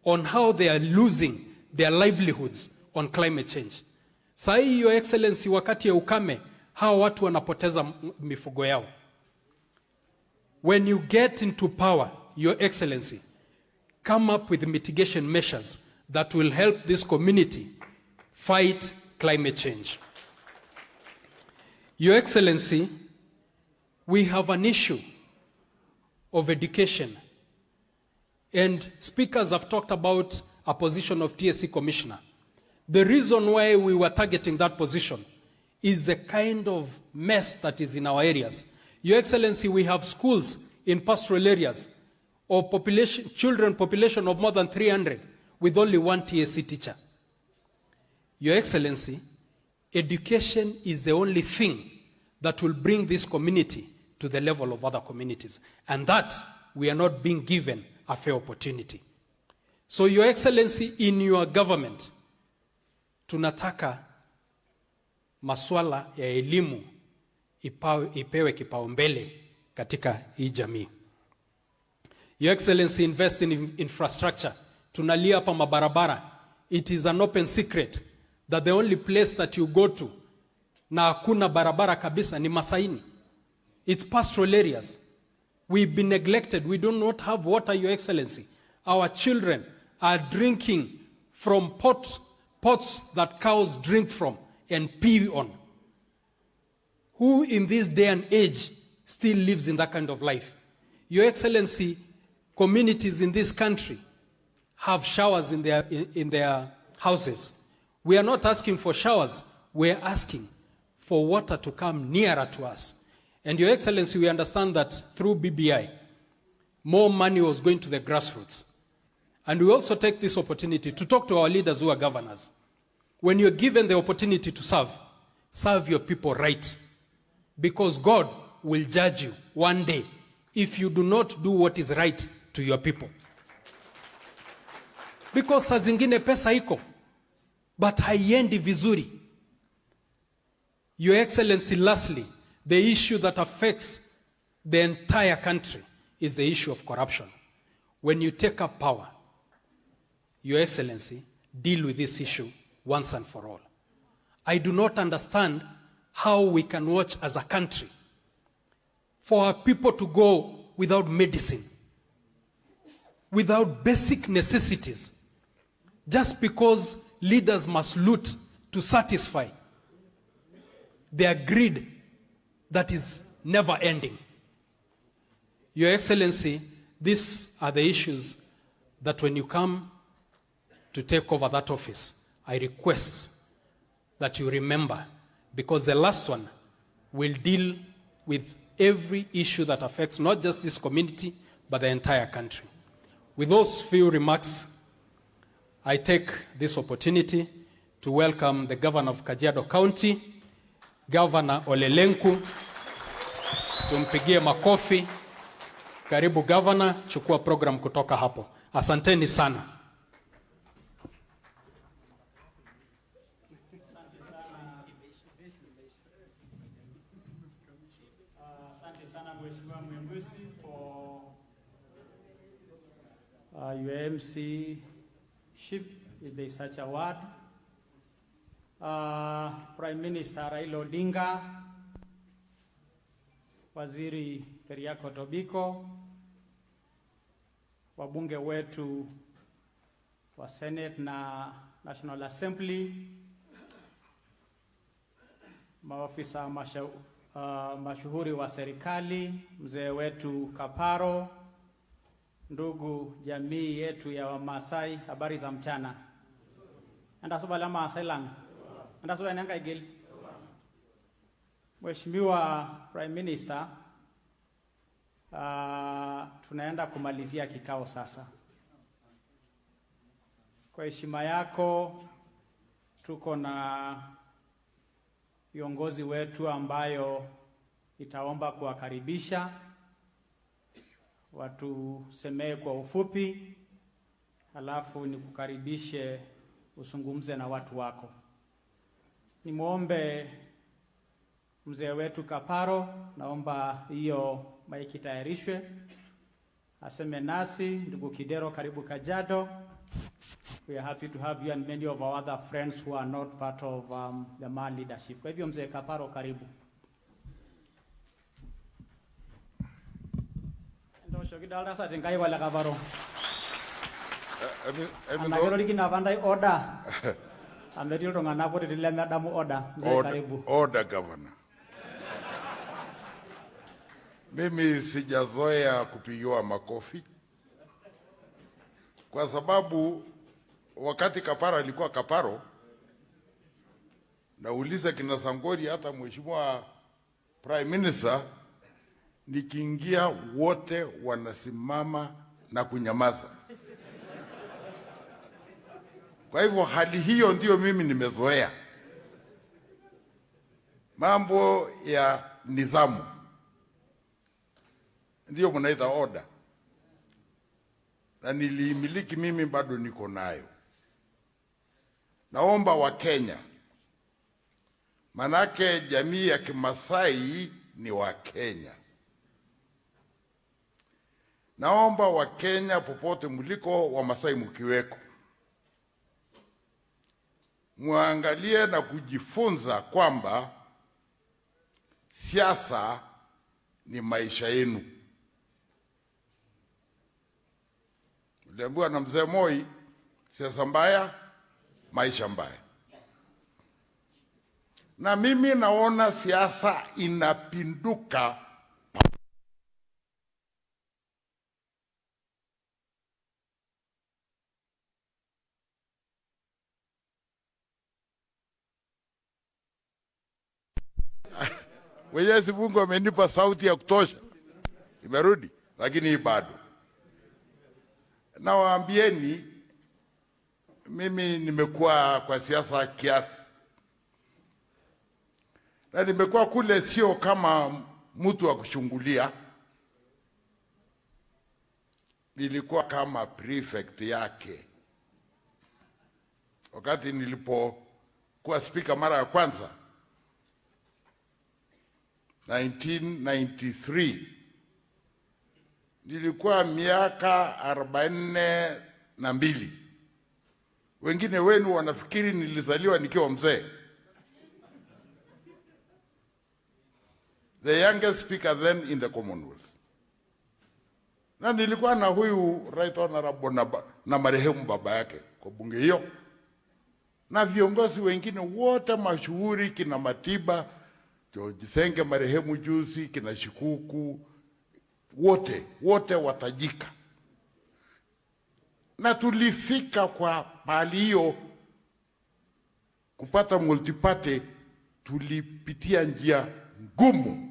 Speaker 2: on how they are losing their livelihoods on climate change. Sahi, Your Excellency, wakati ya ukame, hawa watu wanapoteza mifugo yao. When you get into power, Your Excellency, come up with mitigation measures that will help this community fight climate change. Your Excellency, we have an issue of education. And speakers have talked about a position of TSC Commissioner. The reason why we were targeting that position is the kind of mess that is in our areas. Your Excellency, we have schools in pastoral areas of children population of more than 300 with only one TSC teacher. Your Excellency, education is the only thing that will bring this community to the level of other communities. And that we are not being given a fair opportunity. So, Your Excellency, in your government, tunataka maswala ya elimu ipewe kipaumbele katika hii jamii. Your Excellency, invest in infrastructure. Tunalia hapa mabarabara. It is an open secret that the only place that you go to na hakuna barabara kabisa ni Masaini. It's pastoral areas. We've been neglected. We do not have water, Your Excellency. Our children are drinking from pots that cows drink from and pee on. Who in this day and age still lives in that kind of life? Your Excellency, communities in this country have showers in their houses. We are not asking for showers. We are asking for water to come nearer to us. And Your Excellency, we understand that through BBI, more money was going to the grassroots. And we also take this opportunity to talk to our leaders who are governors. When you're given the opportunity to serve your people right. Because God will judge you one day if you do not do what is right to your people. Because saa zingine pesa iko, but haiendi vizuri. Your Excellency, lastly, the issue that affects the entire country is the issue of corruption. When you take up power, Your Excellency, deal with this issue once and for all. I do not understand how we can watch as a country for our people to go without medicine, without basic necessities, just because leaders must loot to satisfy their greed that is never ending. Your Excellency, these are the issues that when you come to take over that office, I request that you remember, because the last one will deal with every issue that affects not just this community, but the entire country. With those few remarks, I take this opportunity to welcome the Governor of Kajiado County, Governor Olelenku. Tumpigie makofi. Karibu Governor, chukua program kutoka hapo. Asanteni sana.
Speaker 11: Asante sana Mheshimiwa Mwengusi for your MC-ship, if there is such a word. Prime Minister Raila Odinga, Waziri Keriako Tobiko, wabunge wetu wa Senate na National Assembly, maafisa mashuhuri wa serikali, mzee wetu Kaparo, ndugu jamii yetu ya Wamasai, habari za mchana. Andasuba la Maasai lang. Andasuba nanga igil. Mheshimiwa Prime Minister, tunaenda kumalizia kikao sasa. Kwa heshima yako, tuko na viongozi wetu ambayo itaomba kuwakaribisha, watusemee kwa ufupi, halafu nikukaribishe usungumze na watu wako. Nimuombe mzee wetu Kaparo, naomba hiyo maiki tayarishwe, aseme nasi. Ndugu Kidero, karibu Kajiado. We are happy to have you and many of our other friends who are not part of the Maa leadership. Kwa hivyo mzee Kaparo, karibu. Ndo shogidalda sa tingai wala Kaparo. Anagoroliki na bandai order. Ametil tonga napo tile madamu order. Mzee karibu.
Speaker 12: Order Governor. Mimi sijazoea kupigiwa makofi, kwa sababu wakati Kaparo alikuwa Kaparo, nauliza kina Sangori, hata Mheshimiwa Prime Minister, nikiingia wote wanasimama na kunyamaza. Kwa hivyo hali hiyo ndio mimi nimezoea. Mambo ya nidhamu ndio mnaita order, na nilimiliki mimi, bado niko nayo. Naomba wa Kenya, manake jamii ya Kimasai ni wa Kenya. Naomba wa Kenya popote mliko, wa Masai mkiweko, muangalie na kujifunza kwamba siasa ni maisha yenu. Uliambiwa na mzee Moi, siasa mbaya, maisha mbaya. Na mimi naona siasa inapinduka Mwenyezi Mungu amenipa sauti ya kutosha, imerudi, lakini bado. Na waambieni, mimi nimekuwa kwa siasa kiasi, na nimekuwa kule sio kama mtu wa kushungulia, nilikuwa kama prefect yake. wakati nilipokuwa spika mara ya kwanza 1993, nilikuwa miaka 42. Wengine wenu wanafikiri nilizaliwa nikiwa mzee. The youngest speaker then in the Commonwealth. Na nilikuwa na huyu Right Honorable na marehemu baba yake kwa bunge hiyo, na viongozi wengine wote mashuhuri, kina Matiba, George Thenge marehemu juzi, kina Shikuku, wote watajika. Na tulifika kwa pahali hiyo kupata multiparty, tulipitia njia ngumu.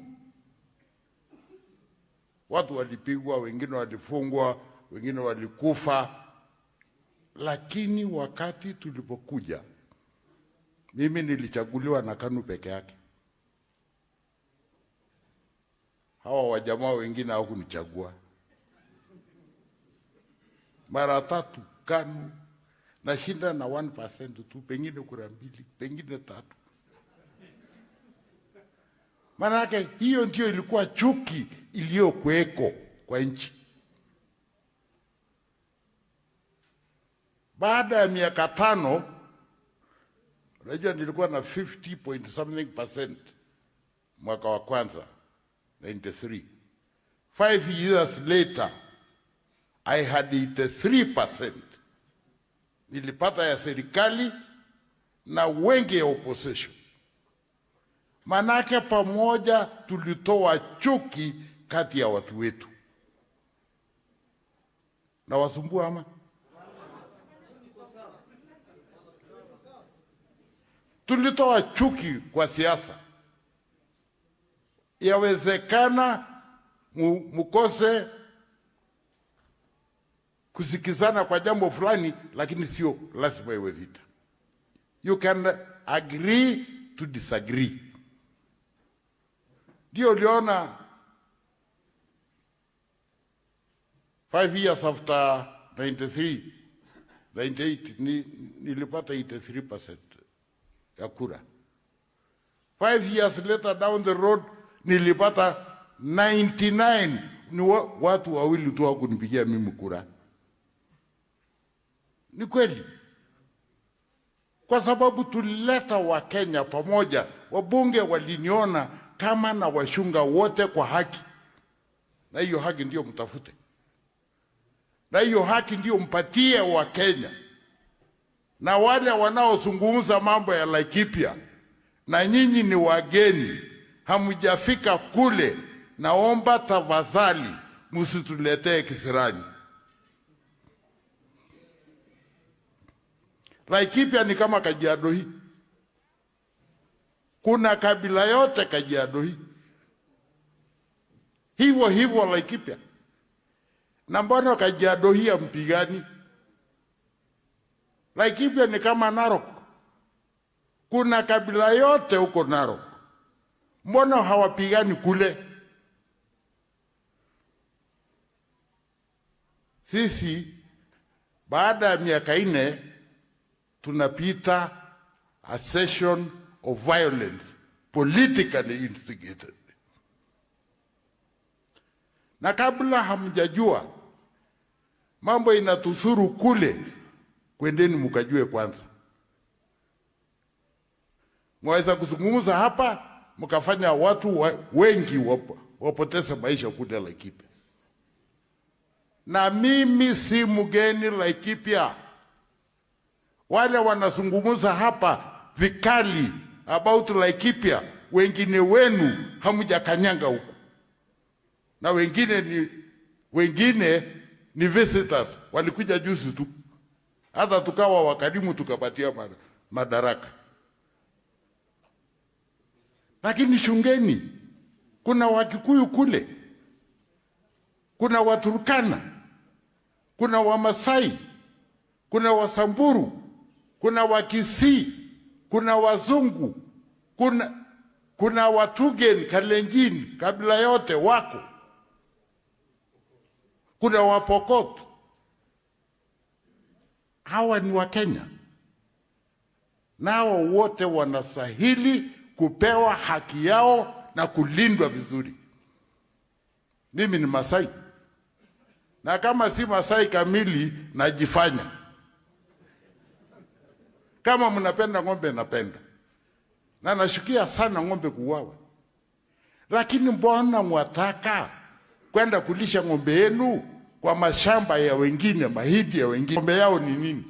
Speaker 12: Watu walipigwa, wengine walifungwa, wengine walikufa. Lakini wakati tulipokuja, mimi nilichaguliwa na KANU peke yake. Hawa wajamaa wengine hawakunichagua. Mara 3 KANU, nashinda na 1% tu, pengine kura 2, pengine 3. Manake hiyo ndio ilikuwa chuki iliyokuweko kwa nchi. Baada ya miaka 5, unajua nilikuwa na 50% mwaka wa kwanza 93. 5 years later I had 83%. Nilipata ya serikali na wengi ya opposition. Manake pamoja tulitoa chuki kati ya watu wetu. Na wasumbua ama? Tulitoa chuki kwa siasa. Yawezekana mukose kusikizana kwa jambo fulani, lakini sio lazima iwe vita. You can agree to disagree. Ndio uliona 5 years after 93, 98, nilipata 83% ya kura. 5 years later down the road, nilipata 99. Ni watu wawili tu wakunipigia mimi kura. Ni kweli. Kwa sababu tulileta Wakenya pamoja. Wabunge waliniona kama na washunga wote kwa haki. Na hiyo haki ndio mtafute. Na hiyo haki ndio mpatie Wakenya. Na wale wanaozungumza mambo ya Laikipia, na nyinyi ni wageni, hamujafika kule, naomba tafadhali msituletee kisirani. Laikipia ni kama Kajiado hii. Kuna kabila yote Kajiado hii. Hivyo Laikipia. Na mbona Kajiado hii hampigani? Laikipia ni kama Narok. Kuna kabila yote huko Narok. Mbona hawapigani kule? Sisi baada ya miaka 4 tunapita a session of violence, politically instigated. Na kabla hamjajua mambo inatusuru kule, kwendeni mkajue kwanza. Mwaweza kuzungumza hapa, mkafanya watu wengi wapoteze maisha kule Laikipia. Na mimi si mgeni Laikipia. Wale wanazungumza hapa vikali about Laikipia, wengine wenu hamjakanyanga huko. Na wengine ni visitors, walikuja juzi tu. Hata tukawa wakarimu tukapatia madaraka. Lakini shungeni, kuna Wakikuyu kule, kuna Waturkana, kuna Wamasai, kuna Wasamburu, kuna Wakisii, kuna Wazungu, kuna Watugen, Kalenjin, kabila yote wako. Kuna Wapokot. Hawa ni Wakenya. nao wote wanastahili kupewa haki yao na kulindwa vizuri. Mimi ni Masai, na kama si Masai kamili najifanya. Kama mnapenda ng'ombe, napenda, na nashukia sana ng'ombe kuuawa, lakini mbona mwataka kwenda kulisha ng'ombe yenu kwa mashamba ya wengine, mahindi ya wengine? Ng'ombe yao ni nini?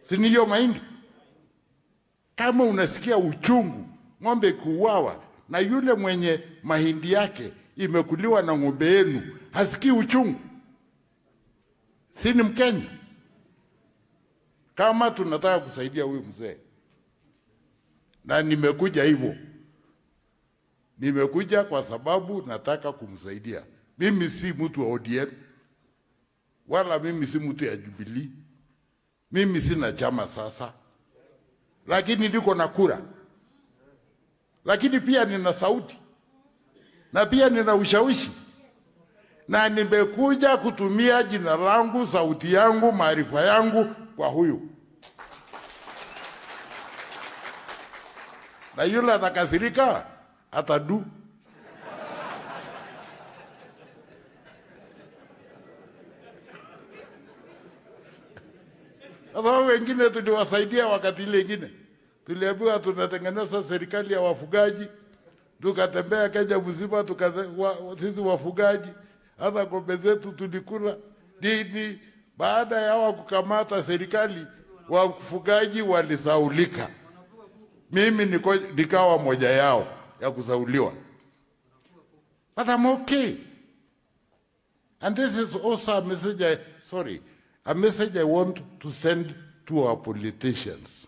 Speaker 12: Si ni hiyo mahindi? Kama unasikia uchungu ng'ombe kuuawa na yule mwenye mahindi yake imekuliwa na ng'ombe yenu, hasikii uchungu? Si ni Mkenya? Kama tunataka kusaidia huyu mzee, na nimekuja hivyo, nimekuja kwa sababu nataka kumsaidia. Mimi si mtu wa ODM, wala mimi si mtu ya Jubilee, mimi sina chama sasa, lakini niko na kura, lakini pia nina sauti, na pia nina ushawishi, na nimekuja kutumia jina langu, sauti yangu, maarifa yangu kwa huyu. Na yule atakasirika atadu. Sasa wengine tuliwasaidia wakati ile ingine. Tuliambiwa tunatengeneza serikali ya wafugaji. Tukatembea Kenya mzima, sisi wafugaji, hata ng'ombe zetu tulikula. Dini baada ya hawa kukamata serikali, wafugaji walisaulika. Mimi nikawa moja yao ya kusauliwa. But I'm okay. And this is also a message a message I want to send to our politicians.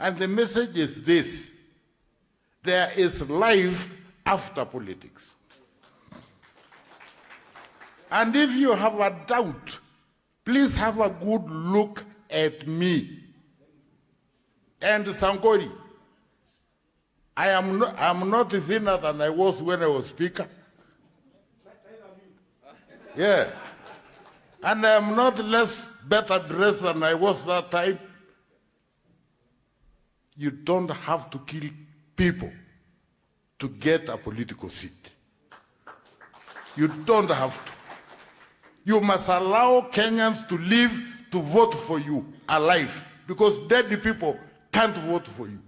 Speaker 12: And the message is this: there is life after politics. And if you have a doubt, please have a good look at me. And Sankori, I'm not thinner than I was when I was speaker. Yeah. And I am not less better dressed than I was that time. You don't have to kill people to get a political seat. You don't have to. You must allow Kenyans to live to vote for you alive, because dead people can't vote for you.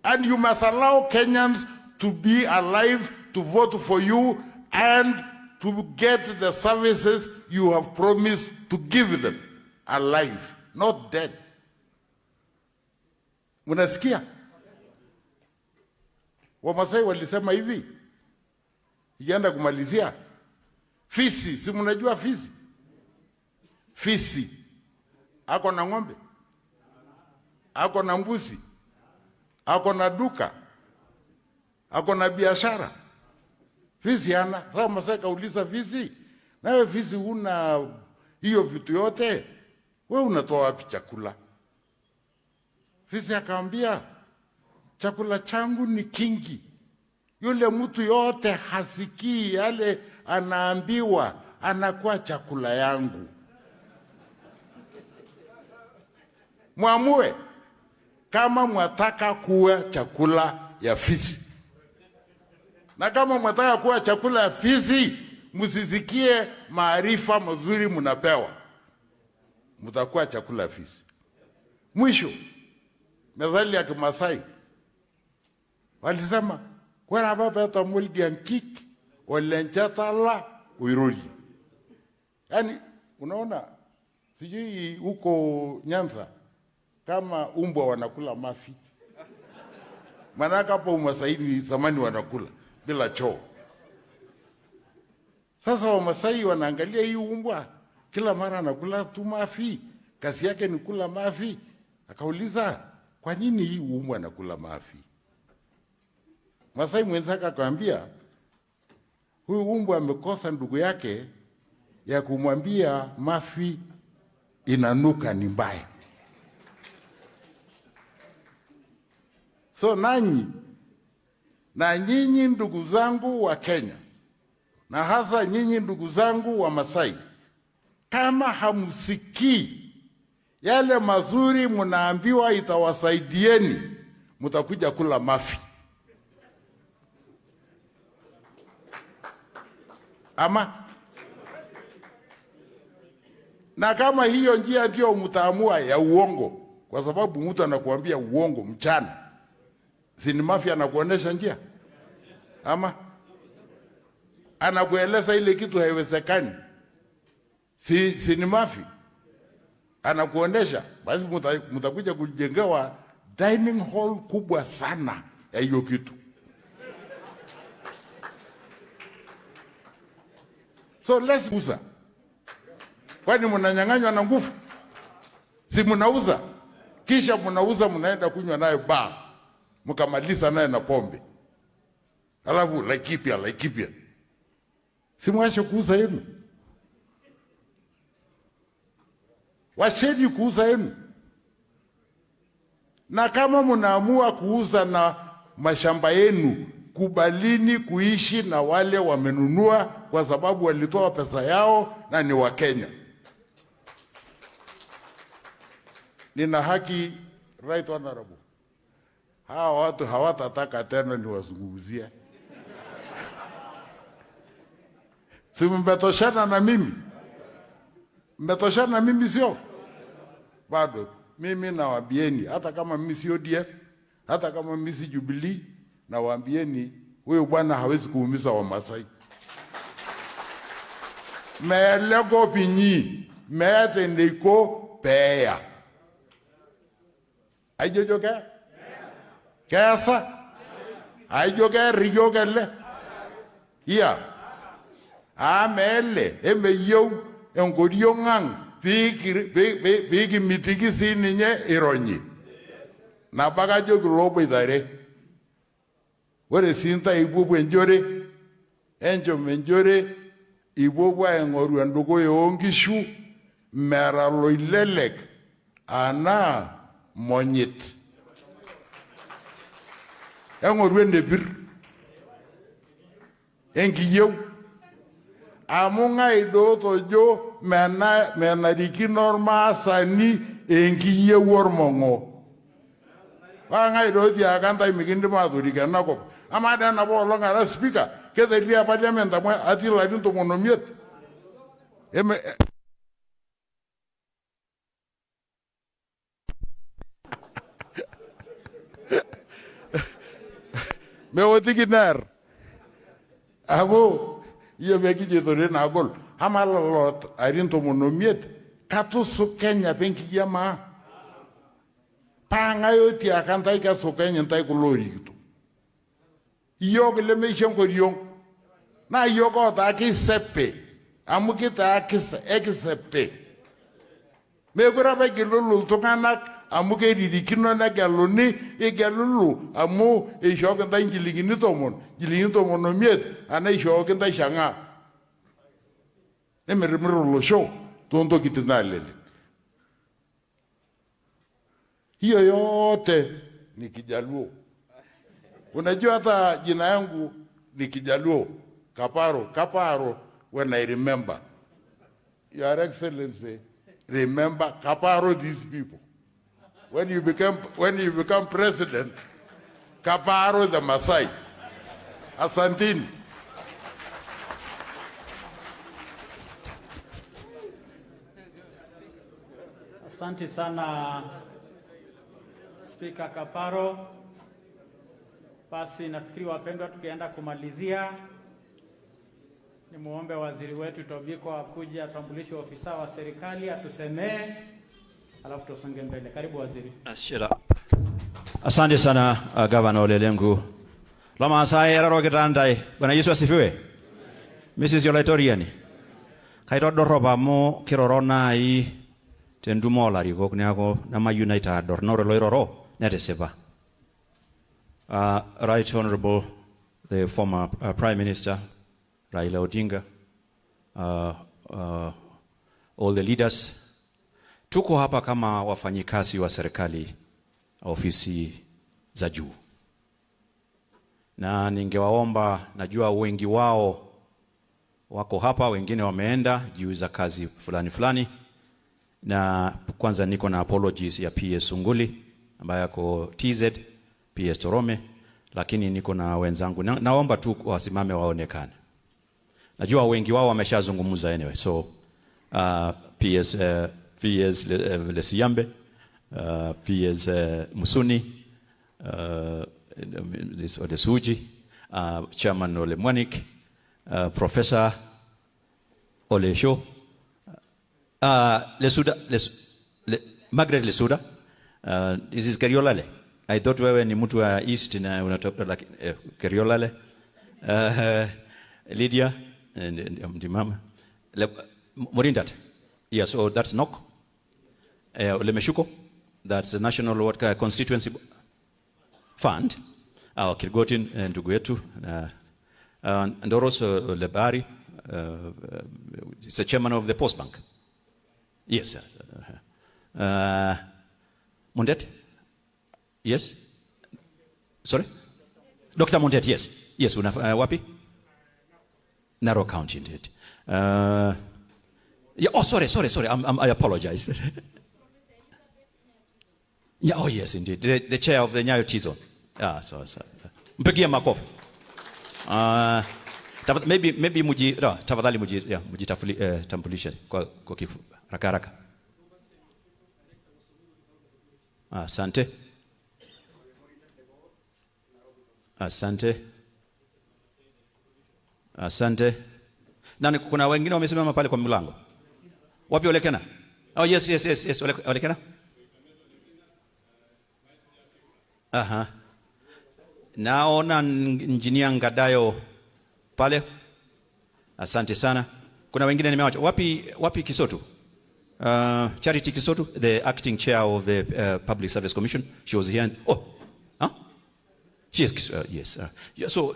Speaker 12: And you must allow Kenyans to be alive to vote for you and to get the services you have promised to give them alive, not dead. Unasikia? Wamasai walisema hivi, ikienda kumalizia, fisi, si mnajua fisi? Fisi ako na ng'ombe, ako na mbuzi, ako na duka, ako na biashara. Fisi ana. Sasa Masai kauliza fisi, nawe fisi una hiyo vitu yote, wewe unatoa wapi chakula? Fisi akamwambia, chakula changu ni kingi. Yule mtu yote hasikii yale anaambiwa, anakuwa chakula yangu. Muamue kama mwataka kuwa chakula ya fisi. Na kama mwataka kuwa chakula ya fisi, msisikie maarifa mazuri mnapewa, mtakuwa chakula ya fisi. Mwisho, methali ya Kimasai walisema, kwa baba tamuldi ankik olenjatala uiroli. Yani unaona, sijui huko Nyanza kama umbwa wanakula mafi, manaka hapo Umasaini zamani wanakula bila choo. Sasa Wamasai wanaangalia hii umbwa kila mara anakula tu mafi, kazi yake ni kula mafi. Akauliza, kwa nini hii umbwa anakula mafi? Masai mwenzake akamwambia, huyu umbwa amekosa ndugu yake ya kumwambia mafi inanuka ni mbaya. So nanyi, na nyinyi ndugu zangu wa Kenya, na hasa nyinyi ndugu zangu wa Masai, kama hamsikii yale mazuri mnaambiwa itawasaidieni, mtakuja kula mafi. Ama na kama hiyo njia ndio mtaamua ya uongo, kwa sababu mtu anakuambia uongo mchana, si ni mafi anakuonesha njia? Ama anakueleza ile kitu haiwezekani, si ni mafi anakuonesha? Basi mtakuja kujengewa dining hall kubwa sana ya hiyo kitu. So let's uza. Kwani mnanyang'anywa na nguvu? Si mnauza, kisha mnauza, mnaenda kunywa naye bar, mkamaliza naye na pombe, alafu Laikipia. Si mwache kuuza yenu? Washeni kuuza yenu. Na kama mnaamua kuuza na mashamba yenu, kubalini kuishi na wale wamenunua, kwa sababu walitoa pesa yao na ni wa Kenya. Nina haki, right honorable. Hawa watu hawatataka tena niwazungumzie. Si mmetoshana na mimi? Mmetoshana na mimi sio? Bado mimi nawaambieni, hata kama mimi sio ODM, hata kama mimi si Jubilee, nawaambieni huyu bwana hawezi kuumiza Wamasai. Melego pinyi, mete ndiko peya. Aijojo ke? Kesa? Aijojo rijojo le? Iya. Amele, emeyou, engoriyo ngang, pigi mitigi sininye ironyi. Na baka jogi lobo idare. Were sinta ibubu enjore, ibubu engoru endugo yongishu, meralo ilelek, ana monyit. Engoru enebir. Engiyeu. Amunga ido tojo menariki normaasani engiyeu ormongo. Wanga ido tiakanta imikindi maturika nakop. Amada na bolong ara speaker ketelia parliament amwe atila dinto monomiet. Mewotiki nar. Abo iyo beki jetore na gol. Hamala lot arinto monomiet katusu Kenya benki yama. Panga yo tiakanta ika su Kenya ntai kulori gitu. Iyo le meishon ko yon. Na iyo ko ta ki sepe. Amukita ekisepe. Megura ba gilulu tunganak amuke didikino na galoni igalulu amu ishoga nda njilingini tomon no miet ana ishoga nda shanga. Emeremero lo show tondo kitinalele. Hiyo yote ni Kijaluo. Unajua hata jina yangu ni Kijaluo, Kaparo, when I remember. Your Excellency, remember Kaparo these people. When you become president, Kaparo the Masai. Asantini.
Speaker 11: Asante sana Speaker Kaparo. Basi nafikiri wapendwa, tukienda kumalizia, ni muombe waziri wetu Tobiko akuje atambulishe ofisa wa serikali atusemee, alafu tusonge mbele. Karibu waziri.
Speaker 13: Ashira. Asante sana Governor Olelengu. Lama sai eraro kitandai. Bwana Yesu asifiwe. Mrs. Yolaitoriani. Kaito doroba mo kirorona I tendumola riko kniako nama United dornoro loiroro neteseba. Right Honorable the former Prime Minister Raila Odinga, all the leaders, tuko hapa kama wafanyikazi wa serikali ofisi za juu, na ningewaomba, najua wengi wao wako hapa, wengine wameenda juu za kazi fulani fulani. Na kwanza niko na apologies ya PS Sunguli ambaye yako TZ, PS Torome, lakini niko na wenzangu. Naomba tu wasimame waonekane. Najua wengi wao wameshazungumza anyway. So PS Lesiyambe, PS Musuni, Odesuji, Chairman Ole Mwanik, Professor Olesho, Margaret Lesuda, this is Keriolale. I thought wewe ni mtu wa East na unatoka like Keriolale. Lydia and Mama Morindat. Yeah, so that's Nok. Lemeshuko, that's the National Constituency Fund. Kirgotin and Duguetu. And also Lebari, is the chairman of the Post Bank. Yes. Mundet? Yes? Sorry? Dr. Mundet, yes. Yes, wapi? Narrow County, indeed. Yeah, oh, sorry. I apologize. Yeah, oh, yes, indeed. The chair of the Nyayo T-Zone. So. Mpigie makofi. Maybe tafadhali mujitambulishe kwa kifu haraka. Asante. Nani kuna wengine wamesimama pale kwa mlango? Wapi Olekena? Oh yes, Olekena. Naona engineer Ngadayo pale. Asante sana. Kuna wengine nimewacha. Wapi Kisotu? Charity Kisotu, the acting chair of the Public Service Commission. She was here. She is, yes. So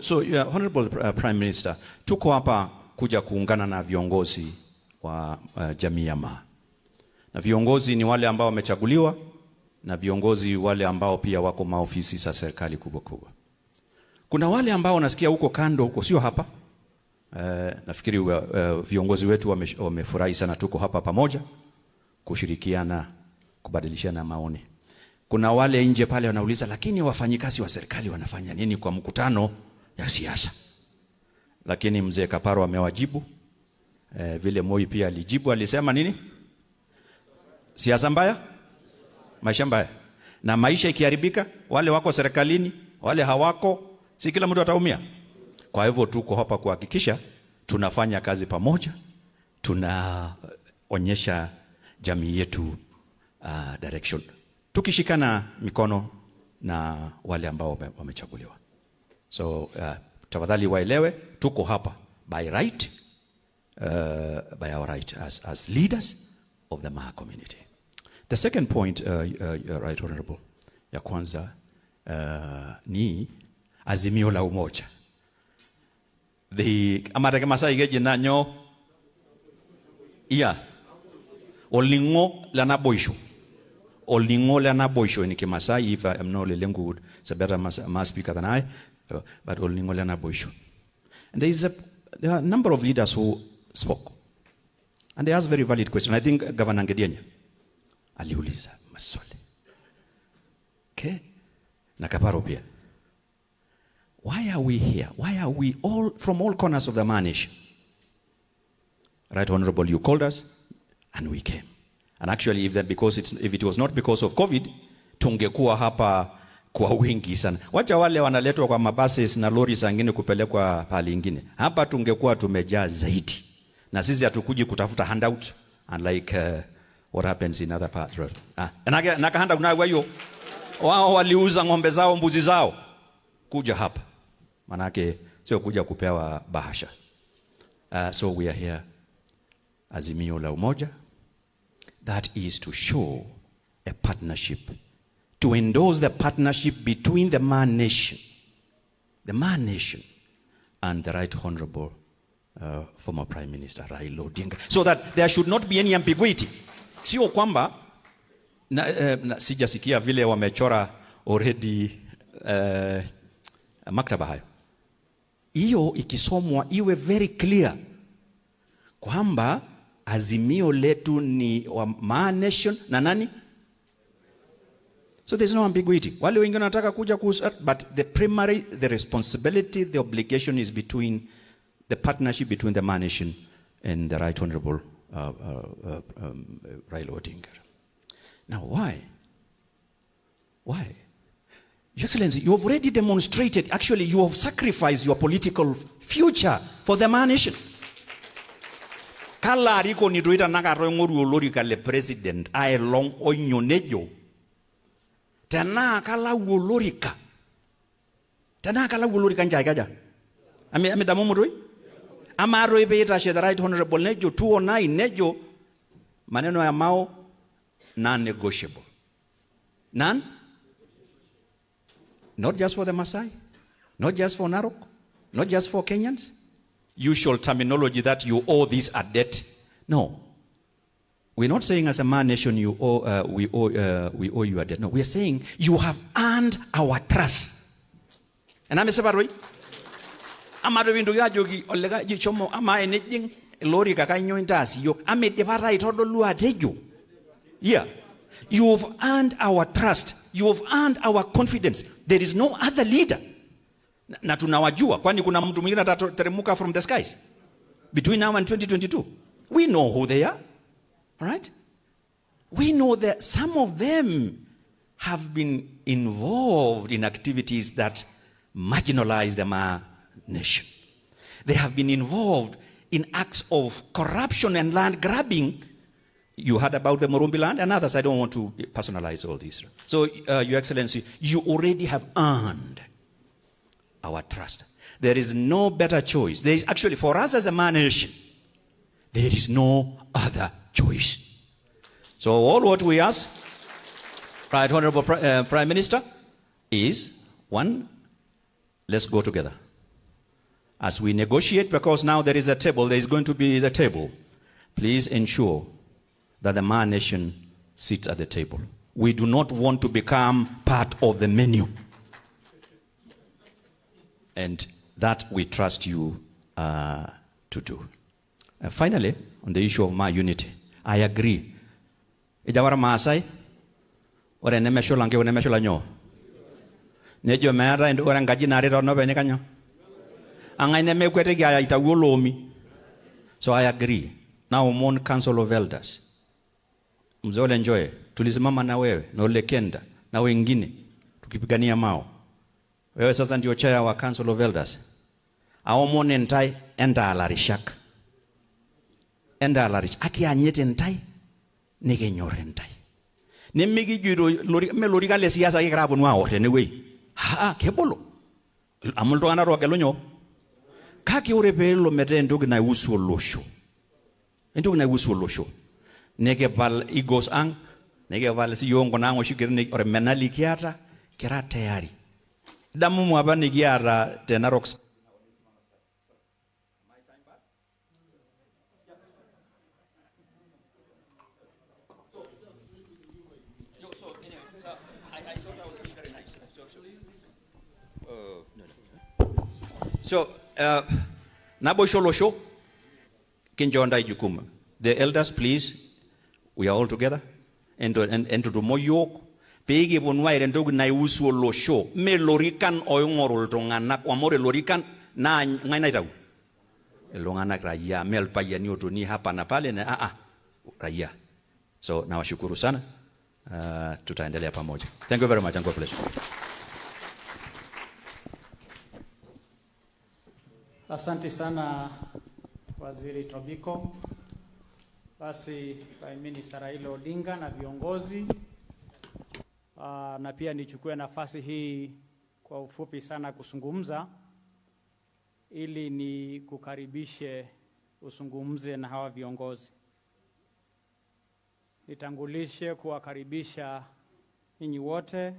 Speaker 13: Honorable Prime Minister, tuko hapa kuja kuungana na viongozi wa jamii ya Maa. Na viongozi ni wale ambao wamechaguliwa na viongozi wale ambao pia wako maofisi za serikali kubwa. Kuna wale ambao nasikia huko kando huko sio hapa. Nafikiri viongozi wetu wamefurahi sana tuko hapa pamoja kushirikiana kubadilishana maoni. Kuna wale nje pale wanauliza lakini wafanyikazi wa serikali wanafanya nini kwa mkutano ya siasa? Lakini mzee Kaparo amewajibu vile Moi pia alijibu, alisema nini? Siasa mbaya, maisha mbaya. Na maisha ikiharibika, wale wako serikalini, wale hawako, si kila mtu ataumia. Kwa hivyo tuko hapa kuhakikisha tunafanya kazi pamoja, tunaonyesha jamii yetu direction, tukishikana mikono na wale ambao wamechaguliwa. So tafadhali waelewe tuko hapa by right, by our right as leaders of the Maa community. The second point, right honorable, ya kwanza ni azimio la umoja. The amareke masai geje nanyo iya olingo lana boisho. Olingo lana boisho in Kimasai, if I am no lelengu, it's a better mass speaker than I, but olingo lana boisho. And there are a number of leaders who spoke. And they asked very valid questions. I think Governor Ngedienya aliuliza maswali. Okay? Na Kaparo pia. Why are we here? Why are we all from all corners of the Maa nation? Right Honorable, you called us and we came. And actually if it was not because of COVID, tungekuwa hapa kwa wingi sana. Wacha wale wanaletwa kwa mabuses na lori zingine kupelekwa pale ingine. Hapa tungekuwa tumejaa zaidi. Na sisi hatukuji kutafuta handout unlike what happens in other parts. Na handout na wewe wao waliuza ng'ombe zao, mbuzi zao kuja hapa. Manake sio kuja kupewa bahasha. So we are here azimio la umoja. That is to show a partnership, to endorse the partnership between the Maa nation and the Right Honorable former Prime Minister Raila Odinga, so that there should not be any ambiguity. Sio kwamba sijasikia vile wamechora already maktaba hayo. Hiyo ikisomwa iwe very clear kwamba azimio letu ni wa Maa Nation na nani? So there's no ambiguity. Wale wengine wanataka kuja but the responsibility, the obligation is between the partnership between the Maa Nation and the Right Honorable Raila Odinga. Now why? Why? Your Excellency, you have already demonstrated, actually you have sacrificed your political future for the Maa Nation. Kala riko ni doita nagaro nguru olori kale president ae long onyonejo. Tena kala wolorika. Tena kala wolorika njai kaja. Ame damu murui? Ama roi beita she the Right Honorable nejo 209 nejo maneno ya Mao non-negotiable. None? Not just for the Maasai, not just for Narok, not just for Kenyans. Usual terminology that you owe this a debt. No. We're not saying as a Maa Nation we owe you a debt. No, we're saying you have earned our trust. And I'm a separate. I'm a window yajogi olega jichomo ama enejing lori kakanyo intasi yok ame depara itodo lua tejo. Yeah. You have earned our trust. You have earned our confidence. There is no other leader. Na tunawajua kwani kuna mtu mwingine atateremuka from the skies between now and 2022. We know who they are. All right? We know that some of them have been involved in activities that marginalize the Maa Nation. They have been involved in acts of corruption and land grabbing. You heard about the Murumbi land and others. I don't want to personalize all these. So, Your Excellency, you already have earned our trust. There is no better choice. There is actually, for us as a Maa Nation, there is no other choice. So all what we ask, Right Honorable Prime Minister, is one, let's go together. As we negotiate, because now there is a table, there is going to be the table. Please ensure that the Maa Nation sits at the table. We do not want to become part of the menu. And that we trust you to do. And finally, on the issue of Maa unity, I agree. Ijawara Maasai, ore nemesho lange ore nemesho lanyo. Nejo mera ndo ore ngaji nare ro no bene kanyo. Angai neme kwete gya itawolomi. So I agree. Now mon Council of Elders. Mzole Njoe, tulisimama na wewe, na Ole Kenda, na wengine tukipigania Mao. Wewe sasa ndio chair wa Council of Elders. Aomone ntai enda alarishak. Enda alarish. Aki anyete ntai nige nyore ntai. Nemigi juro lori me lori kale siasa ke krabo nwa orte ne we. Ha kebolo. Amulto ana ro kelonyo. Kaki ore pelo mete ndogi na usu losho. Ndogi na usu losho. Nege bal igos ang nege bal si yongo nango shikir ne ore menali kiata kira tayari. Damu mwaba ni giara tena rocks. So, Nabo Sholosho, Kinjonda Jukum. The elders, please, we are all together. And to do more yoke. Pegi bonwai and dog na usu lo show. Me lorikan oyongorol tonganak wamore lorikan na ngainaitau. Elonganak raya mel payani to ni hapa na pale na raya. So nawashukuru sana. Tutaendelea pamoja. Thank you very much and God bless you.
Speaker 11: Asante sana Waziri Tobiko. Basi Prime Minister Raila Odinga na viongozi. Na pia nichukue nafasi hii kwa ufupi sana kuzungumza ili ni kukaribishe usungumze na hawa viongozi. Nitangulishe kuwakaribisha ninyi wote,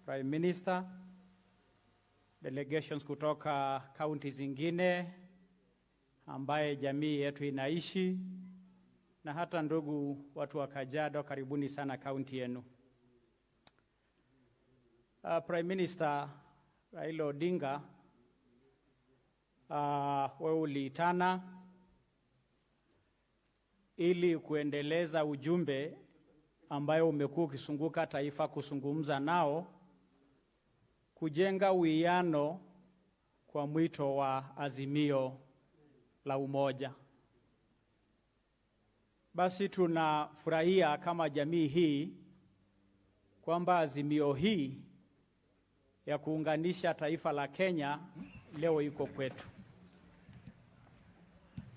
Speaker 11: Prime Minister, delegations kutoka county zingine ambaye jamii yetu inaishi, na hata ndugu watu wa Kajiado, karibuni sana county yenu. Prime Minister Raila Odinga, wewe uliitana ili kuendeleza ujumbe ambayo umekuwa ukizunguka taifa kuzungumza nao, kujenga uwiano kwa mwito wa azimio la umoja. Basi tunafurahia kama jamii hii kwamba azimio hii ya kuunganisha taifa la Kenya leo iko kwetu.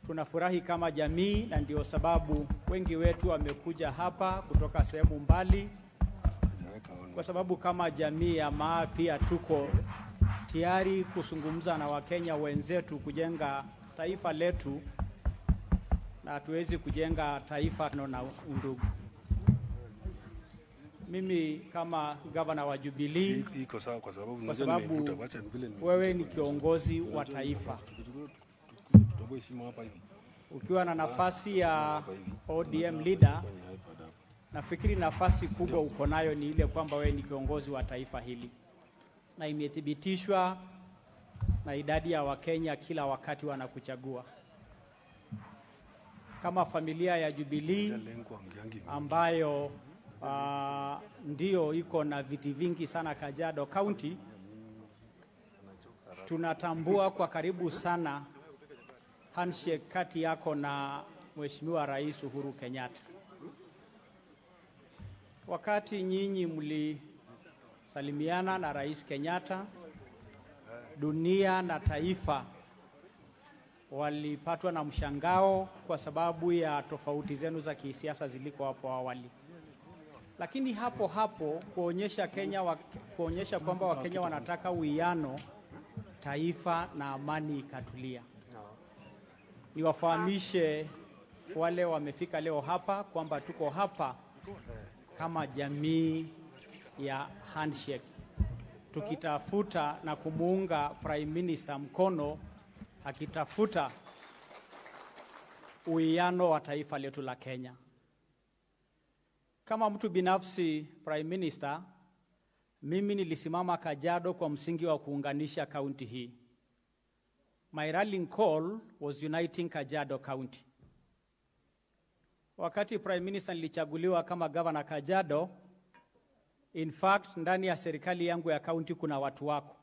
Speaker 11: Tunafurahi kama jamii, na ndio sababu wengi wetu wamekuja hapa kutoka sehemu mbali, kwa sababu kama jamii ya Maa pia tuko tayari kuzungumza na Wakenya wenzetu kujenga taifa letu, na hatuwezi kujenga taifa na undugu. Mimi kama gavana wa Jubilee,
Speaker 14: iko sawa kwa sababu
Speaker 11: wewe ni kiongozi wa taifa. Ukiwa na nafasi ya ODM leader, nafikiri nafasi kubwa uko nayo ni ile kwamba wewe ni kiongozi wa taifa hili, na imethibitishwa na idadi ya Wakenya kila wakati wanakuchagua. Kama familia ya Jubilee ambayo ndio iko na viti vingi sana Kajiado County, tunatambua kwa karibu sana handshake kati yako na Mheshimiwa Rais Uhuru Kenyatta. Wakati nyinyi mlisalimiana na Rais Kenyatta, dunia na taifa walipatwa na mshangao kwa sababu ya tofauti zenu za kisiasa ziliko hapo awali. Lakini hapo hapo kuonyesha kwamba Wakenya wanataka uwiano, taifa na amani ikatulia. Niwafahamishe wale wamefika leo hapa kwamba tuko hapa kama jamii ya handshake, tukitafuta na kumuunga Prime Minister mkono akitafuta uwiano wa taifa letu la Kenya. Kama mtu binafsi, Prime Minister, mimi nilisimama Kajiado kwa msingi wa kuunganisha kaunti hii. My rallying call was uniting Kajiado County. Wakati Prime Minister nilichaguliwa kama governor Kajiado, in fact ndani ya serikali yangu ya county kuna watu wako.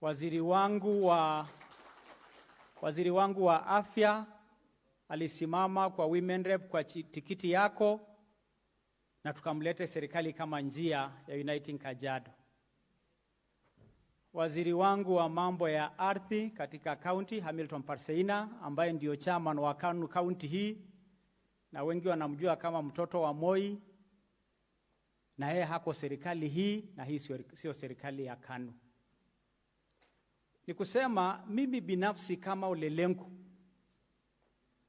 Speaker 11: Waziri wangu wa afya alisimama kwa women rep kwa tikiti yako, na tukamleta serikali kama njia ya uniting Kajiado. Waziri wangu wa mambo ya ardhi katika county, Hamilton Parseina, ambaye ndio chairman wa KANU county hii, na wengi wanamjua kama mtoto wa Moi, na yeye hako serikali hii, na hii sio serikali ya KANU. Ni kusema mimi binafsi kama Olelengu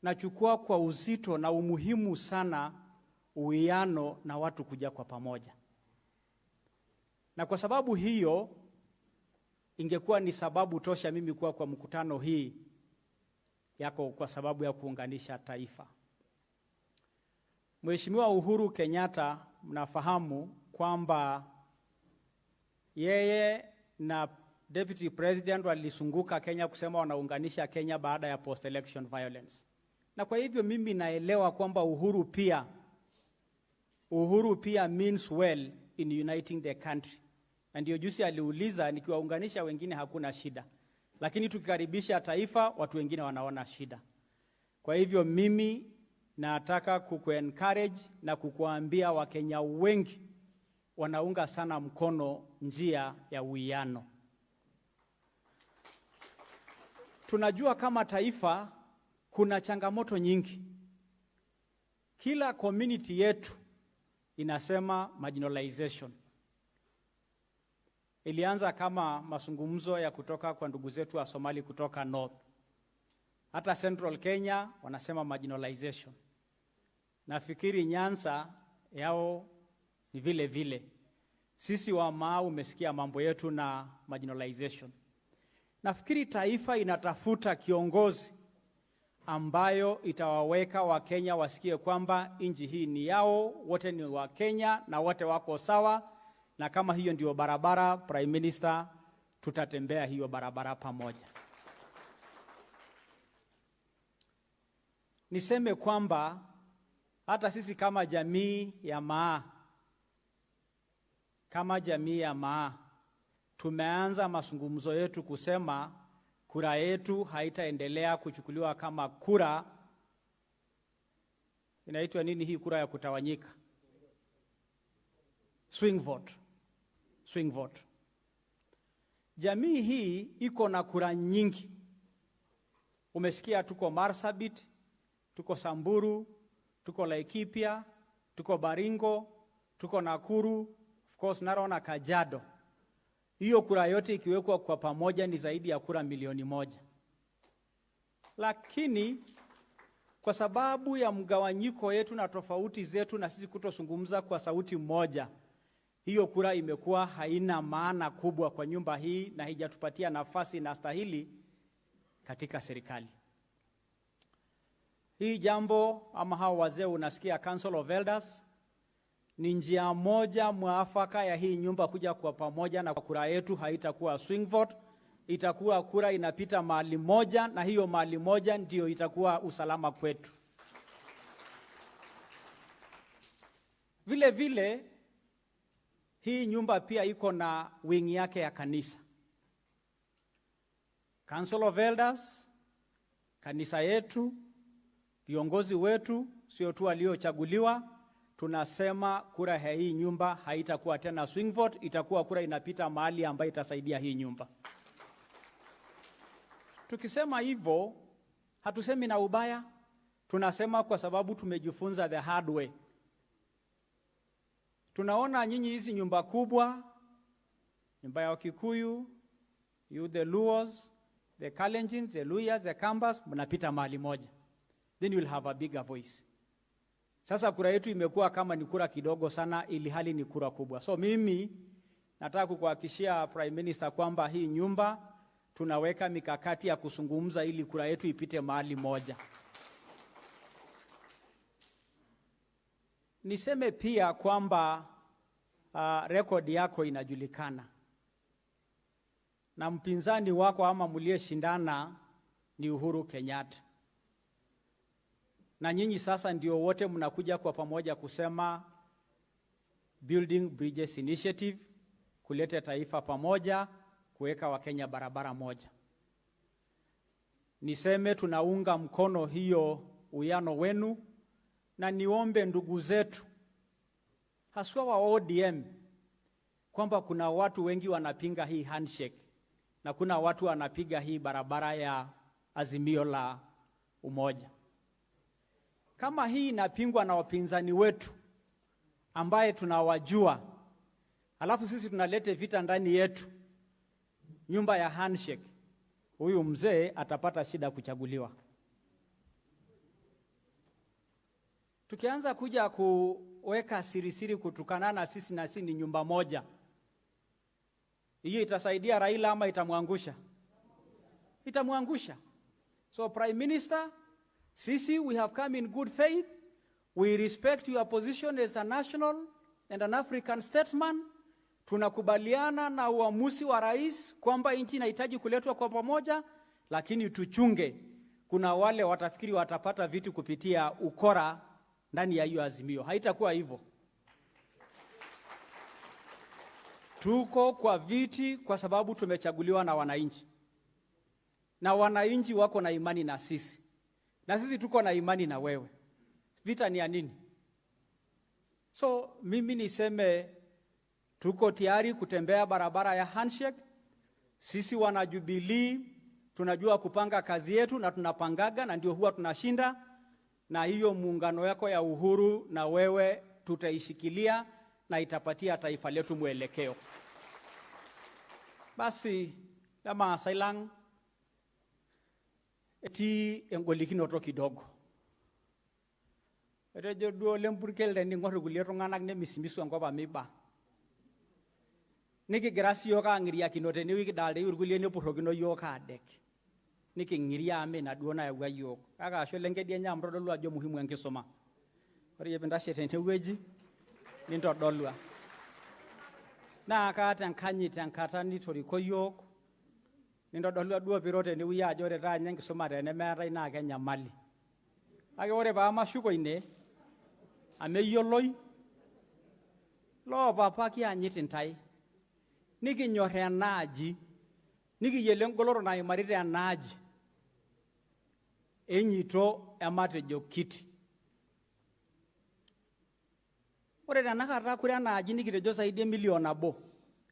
Speaker 11: nachukua kwa uzito na umuhimu sana uwiano na watu kuja kwa pamoja. Na kwa sababu hiyo ingekuwa ni sababu tosha mimi kuwa kwa mkutano hii yako kwa sababu ya kuunganisha taifa. Mheshimiwa Uhuru Kenyatta, mnafahamu kwamba yeye na Deputy President walisunguka Kenya kusema wanaunganisha Kenya baada ya post-election violence. Na kwa hivyo mimi naelewa kwamba uhuru pia means well in uniting the country. Na ndio juzi aliuliza, nikiwaunganisha wengine hakuna shida, lakini tukikaribisha taifa watu wengine wanaona shida. Kwa hivyo mimi nataka kuku-encourage na kukuambia Wakenya wengi wanaunga sana mkono njia ya uwiano. Tunajua kama taifa kuna changamoto nyingi. Kila community yetu inasema marginalization. Ilianza kama mazungumzo ya kutoka kwa ndugu zetu wa Somali kutoka North. Hata Central Kenya wanasema marginalization. Nafikiri Nyanza yao ni vile vile. Sisi wa Maa umesikia mambo yetu na marginalization. Nafikiri taifa inatafuta kiongozi ambayo itawaweka Wakenya wasikie kwamba nchi hii ni yao, wote ni Wakenya na wote wako sawa, na kama hiyo ndio barabara, Prime Minister, tutatembea hiyo barabara pamoja. niseme kwamba hata sisi kama jamii ya Maa, tumeanza mazungumzo yetu kusema kura yetu haitaendelea kuchukuliwa kama kura, inaitwa nini hii kura ya kutawanyika? Swing vote. Jamii hii iko na kura nyingi. Umesikia tuko Marsabit, tuko Samburu, tuko Laikipia, tuko Baringo, tuko Nakuru, of course Narok na Kajiado. Hiyo kura yote ikiwekwa kwa pamoja ni zaidi ya kura milioni 1. Lakini kwa sababu ya mgawanyiko yetu na tofauti zetu na sisi kutozungumza kwa sauti moja, hiyo kura imekuwa haina maana kubwa kwa nyumba hii na haijatupatia nafasi na stahili katika serikali. Hii jambo ama hao wazee unasikia Council of Elders ni njia moja mwafaka ya hii nyumba kuja kwa pamoja, na kura yetu haitakuwa swing vote, itakuwa kura inapita mahali moja, na hiyo mahali moja ndio itakuwa usalama kwetu. Vile vile hii nyumba pia iko na wing yake ya kanisa. Council of Elders, kanisa yetu, viongozi wetu, sio tu waliochaguliwa, tunasema kura ya hii nyumba haitakuwa tena swing vote, itakuwa kura inapita mahali ambayo itasaidia hii nyumba. Tukisema hivyo, hatusemi na ubaya, tunasema kwa sababu tumejifunza the hard way. Tunaona nyinyi hizi nyumba kubwa, nyumba ya Wakikuyu, you the Luos, the Kalenjins, the Luyas, the Kambas, mnapita mahali moja. Then you'll have a bigger voice. Sasa kura yetu imekuwa kama ni kura kidogo sana, ili hali ni kura kubwa. So mimi nataka kukuhakikishia Prime Minister kwamba hii nyumba tunaweka mikakati ya kuzungumza ili kura yetu ipite mahali moja. Niseme pia kwamba rekodi yako inajulikana. Na mpinzani wako ama mliyeshindana ni Uhuru Kenyatta. Na nyinyi sasa ndio wote mnakuja kwa pamoja kusema Building Bridges Initiative, kuleta taifa pamoja, kuweka Wakenya barabara moja. Niseme tunaunga mkono hiyo uyano wenu, na niombe ndugu zetu haswa wa ODM kwamba kuna watu wengi wanapinga hii handshake na kuna watu wanapiga hii barabara ya Azimio la Umoja. Kama hii inapingwa na wapinzani wetu ambaye tunawajua, alafu sisi tunalete vita ndani yetu, nyumba ya handshake, huyu mzee atapata shida kuchaguliwa. Tukianza kuja kuweka siri kutukana na sisi na sisi ni nyumba moja, hiyo itasaidia Raila ama itamwangusha? Itamwangusha. So Prime Minister, sisi we have come in good faith. We respect your position as a national and an African statesman. Tunakubaliana na uamuzi wa rais kwamba nchi inahitaji kuletwa kwa pamoja, lakini tuchunge. Kuna wale watafikiri watapata vitu kupitia ukora ndani ya hiyo azimio. Haitakuwa hivyo. Tuko kwa viti kwa sababu tumechaguliwa na wananchi. Na wananchi wako na imani na sisi. Na sisi tuko na imani na wewe. Vita ni ya nini? So mimi niseme tuko tayari kutembea barabara ya handshake. Sisi wana Jubilee tunajua kupanga kazi yetu na tunapangaga na ndio huwa tunashinda, na hiyo muungano yako ya Uhuru na wewe tutaishikilia na itapatia taifa letu mwelekeo. Basi kama sailang eti engolikinoto kidogo. Rejo duo lempurkel ni ngor gulie tunganak ne misimisu enkop amiba. Nikigira siyiok ang'iria kinote ne wikidalde urgulie ne purrokino yiok adek. Niking'iria ame na duo nayawua yiok. Kake ashe lenkedienye amu todolu ajo muhimu enkisuma. Ore pintashe tenewueji nintodolua. Naa kaata enkanyit tenkata nitoriko yiok. Nintodolua duo piro tenewueji ajo ore taa nye enkisuma tenemeetai naa kenyamali. Ake ore pa mashuko ine ameyioloi lo papa kianyit intai nikinyor enaaji nikiyiolo engoloro naimarita enaaji enyito ematejo kiti. Ore tenakata kure enaaji nikitejo zaidi milioni nabo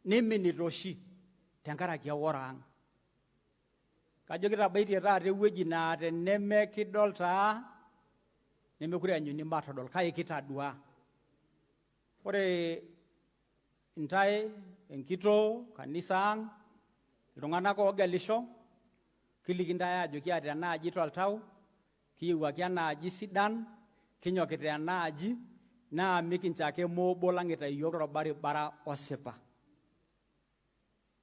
Speaker 11: niminito oshi tenkaraki eworo ang'. Kajo kitabaitie taata ewueji naa tenemekidol taa nemekure anyuni matodol kake kitadua. Ore intae enkito kanisa ang' iltung'anak oogelisho kiliki intae ajo kiata enaaji toltau kiyiewuaki enaaji sidan kinyokita enaaji naa mikincho ake moobo lang'ita iyiok torbaribara osipa.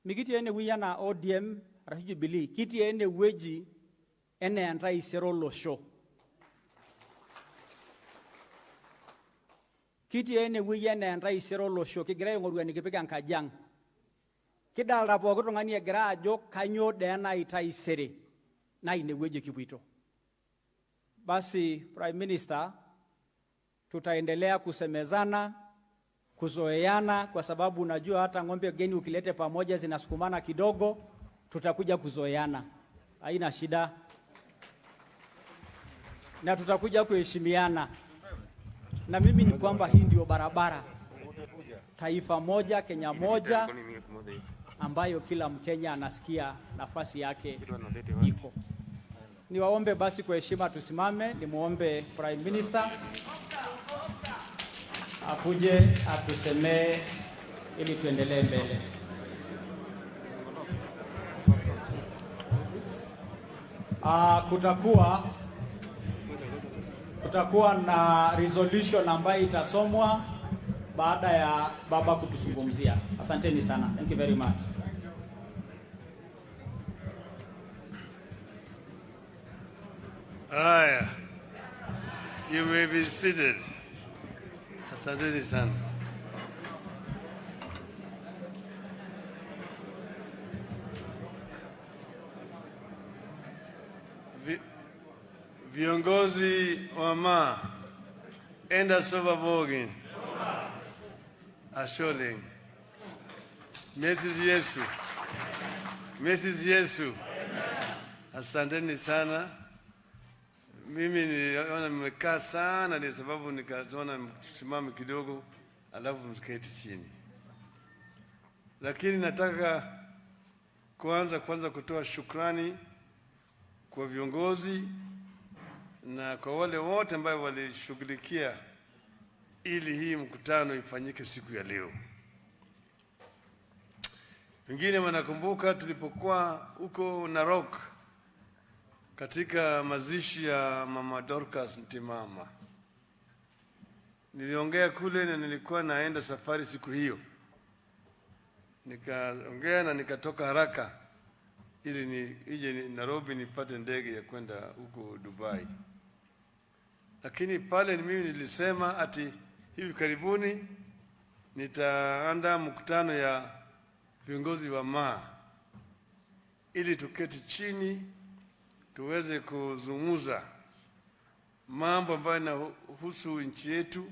Speaker 11: Mikitii enewueji enaa ODM arashu Jubilee, kitii enewueji enaa entaisere olosho. Kitii enewueji enaa entaisere olosho kigira aing'oru enikipik enkaji ang'. Kidalta pooki tung'ani egira ajo kanyoo dee enai taisere naa inewueji kipuito. Basi Prime Minister, tutaendelea kusemezana, kuzoeana kwa sababu unajua hata ng'ombe geni ukilete pamoja zinasukumana kidogo, tutakuja kuzoeana. Haina shida. Na tutakuja kuheshimiana. Na mimi ni kwamba hii ndio barabara. Taifa moja, Kenya moja, ambayo kila Mkenya anasikia nafasi yake iko. Niwaombe basi kwa heshima tusimame, nimuombe Prime Minister akuje atusemee ili tuendelee mbele. Kutakuwa na resolution ambayo itasomwa baada ya baba kutuzungumzia. Asanteni sana. Thank you very much.
Speaker 14: Aya, you may be seated. Asanteni sana. Viongozi wa Maa, enda soba bogin. Asholing. Mrs. Yesu. Mrs. Yesu. Asanteni sana. Mimi niliona mmekaa sana ni sababu nikaona msimame kidogo alafu mketi chini. Lakini nataka kwanza kutoa shukrani kwa viongozi na kwa wale wote ambao walishughulikia ili hii mkutano ifanyike siku ya leo. Wengine wanakumbuka tulipokuwa huko Narok katika mazishi ya Mama Dorcas Ntimama. Niliongea kule na nilikuwa naenda safari siku hiyo. Nikaongea na nikatoka haraka ili nije Nairobi nipate ndege ya kwenda huko Dubai. Lakini pale mimi nilisema ati hivi karibuni nitaandaa mkutano ya viongozi wa Maa ili tuketi chini tuweze kuzungumza mambo ambayo yanahusu nchi yetu,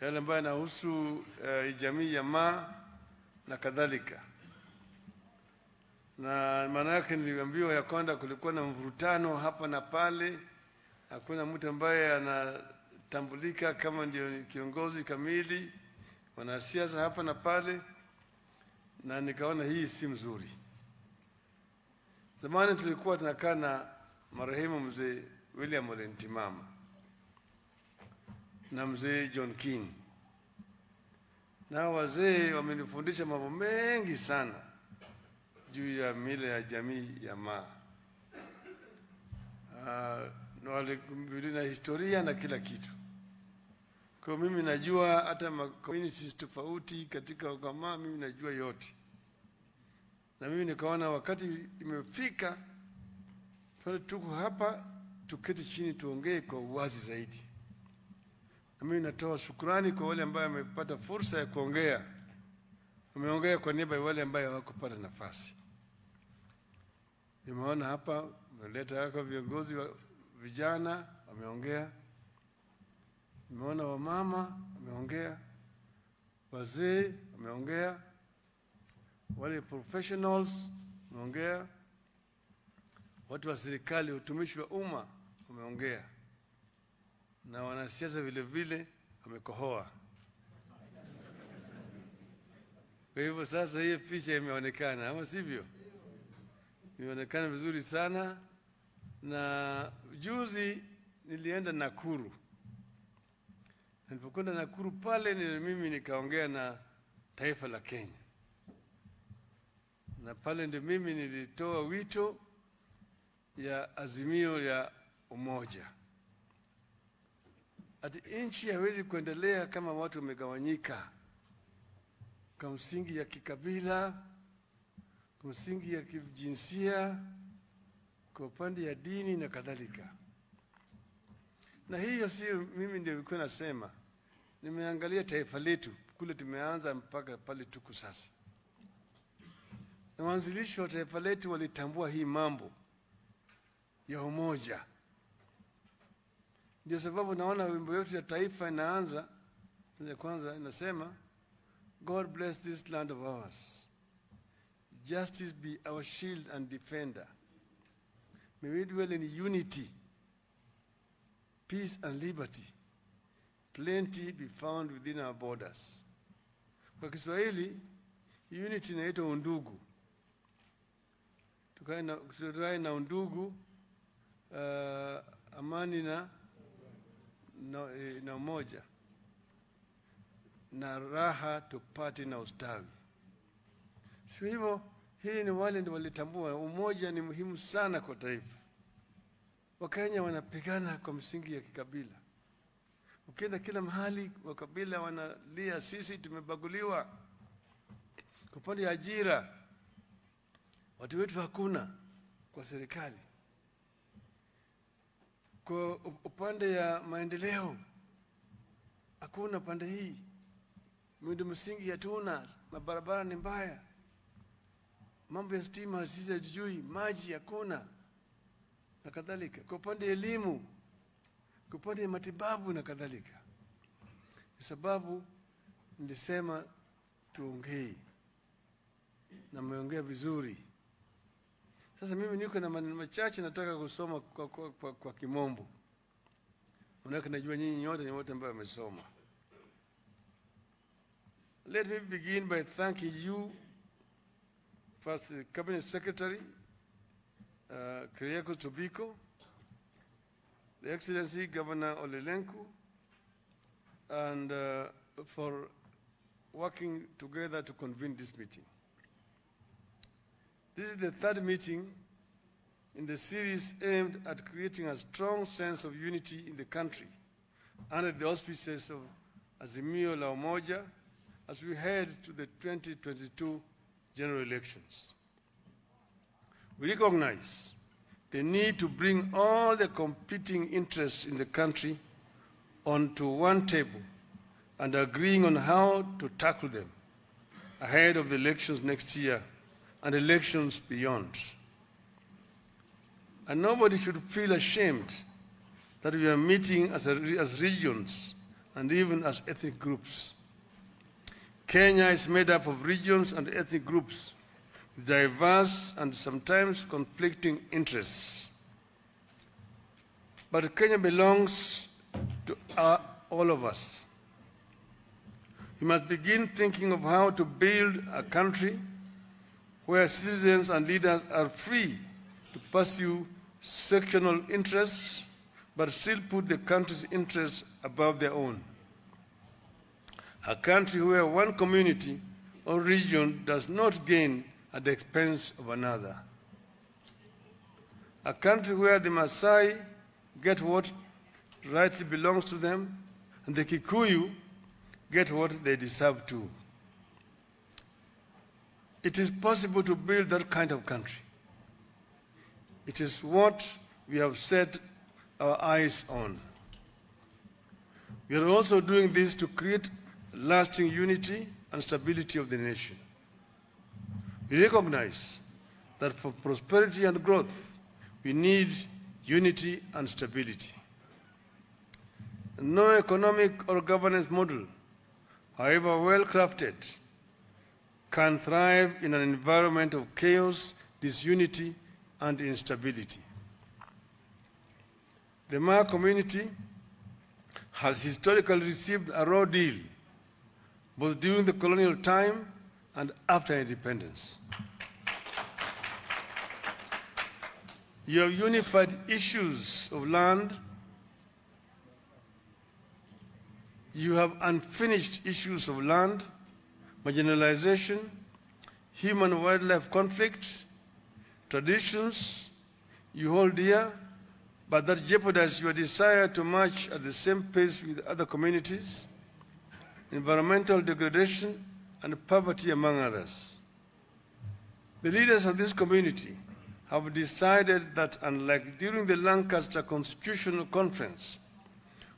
Speaker 14: yale ambayo yanahusu jamii ya Maa na kadhalika. Na maana yake niliambiwa ya kwamba kulikuwa na mvurutano hapa na pale, hakuna mtu ambaye anatambulika kama ndio kiongozi kamili, wanasiasa hapa na pale, na nikaona hii si mzuri. Zamani tulikuwa tunakaa na marehemu mzee William Ole Ntimama na mzee John King. Na wazee wamenifundisha mambo mengi sana juu ya mila ya jamii ya Maa. Na historia na kila kitu. Kwa mimi najua hata communities tofauti katika Maa, mimi najua yote. Na mimi nikaona wakati imefika tuko hapa tuketi chini tuongee kwa uwazi zaidi. Na mimi natoa shukrani kwa wale ambao wamepata fursa ya kuongea. Wameongea kwa niaba ya wale ambao hawakupata nafasi. Nimeona hapa mmeleta hapa viongozi wa vijana wameongea, nimeona wamama wameongea, wazee wameongea, wale professionals wameongea, watu wa serikali, utumishi wa umma wameongea, na wanasiasa vile vile wamekohoa. Kwa hivyo sasa hii picha imeonekana, ama sivyo? Imeonekana vizuri sana. Na juzi nilienda Nakuru. Nilipokwenda Nakuru pale mimi nikaongea na taifa la Kenya. Na pale ndio mimi nilitoa wito ya azimio ya umoja. Ati nchi haiwezi kuendelea kama watu wamegawanyika kwa msingi ya kikabila, kwa msingi ya kijinsia, kwa upande ya dini na kadhalika. Na hiyo sio mimi ndio nilikuwa nasema. Nimeangalia taifa letu kule tumeanza mpaka pale tuko sasa. Na waanzilishi wa taifa letu walitambua hii mambo ya umoja. Ndio sababu naona wimbo yetu ya taifa inaanza kwanza inasema, God bless this land of ours. Justice be our shield and defender. May we dwell in unity, peace and liberty. Plenty be found within our borders. Kwa Kiswahili, unity inaitwa undugu. Tukae na undugu, amani na umoja. Na raha tupate na ustawi. Sio hivyo, hii ni wale ndio walitambua umoja ni muhimu sana kwa taifa. Wakenya wanapigana kwa msingi ya kikabila. Ukienda kila mahali wakabila wanalia sisi tumebaguliwa. Kwa upande ya ajira watu wetu hakuna kwa serikali. Kwa upande ya maendeleo hakuna pande hii. Miundo msingi hatuna, mabarabara ni mbaya. Mambo ya stima sisi hatujui, maji hakuna na kadhalika. Kwa upande ya elimu, kwa upande ya matibabu na kadhalika. Kwa sababu nilisema tuongee na mmeongea vizuri. Sasa mimi niko na maneno machache nataka kusoma kwa Kimombo. Maana najua nyinyi nyote ni wote ambao wamesoma. Let me begin by thanking you, first the Cabinet Secretary, Kyriakos Tobiko, the Excellency Governor Olelenku, and for working together to convene this meeting. This is the third meeting in the series aimed at creating a strong sense of unity in the country under the auspices of Azimio la Umoja as we head to the 2022 general elections. We recognize the need to bring all the competing interests in the country onto one table and agreeing on how to tackle them ahead of the elections next year and elections beyond. And nobody should feel ashamed that we are meeting as regions and even as ethnic groups. Kenya is made up of regions and ethnic groups with diverse and sometimes conflicting interests. But Kenya belongs to all of us. We must begin thinking of how to build a country where citizens and leaders are free to pursue sectional interests, but still put the country's interests above their own. A country where one community or region does not gain at the expense of another. A country where the Maasai get what rightly belongs to them and the Kikuyu get what they deserve too. It is possible to build that kind of country. It is what we have set our eyes on. We are also doing this to create lasting unity and stability of the nation. We recognize that for prosperity and growth, we need unity and stability. No economic or governance model, however well crafted, can thrive in an environment of chaos, disunity, and instability. The Maa community has historically received a raw deal, both during the colonial time and after independence. You have unified issues of land. You have unfinished issues of land, marginalization, human-wildlife conflict, traditions you hold dear, but that jeopardize your desire to march at the same pace with other communities, environmental degradation, and poverty, among others. The leaders of this community have decided that, unlike during the Lancaster Constitutional Conference,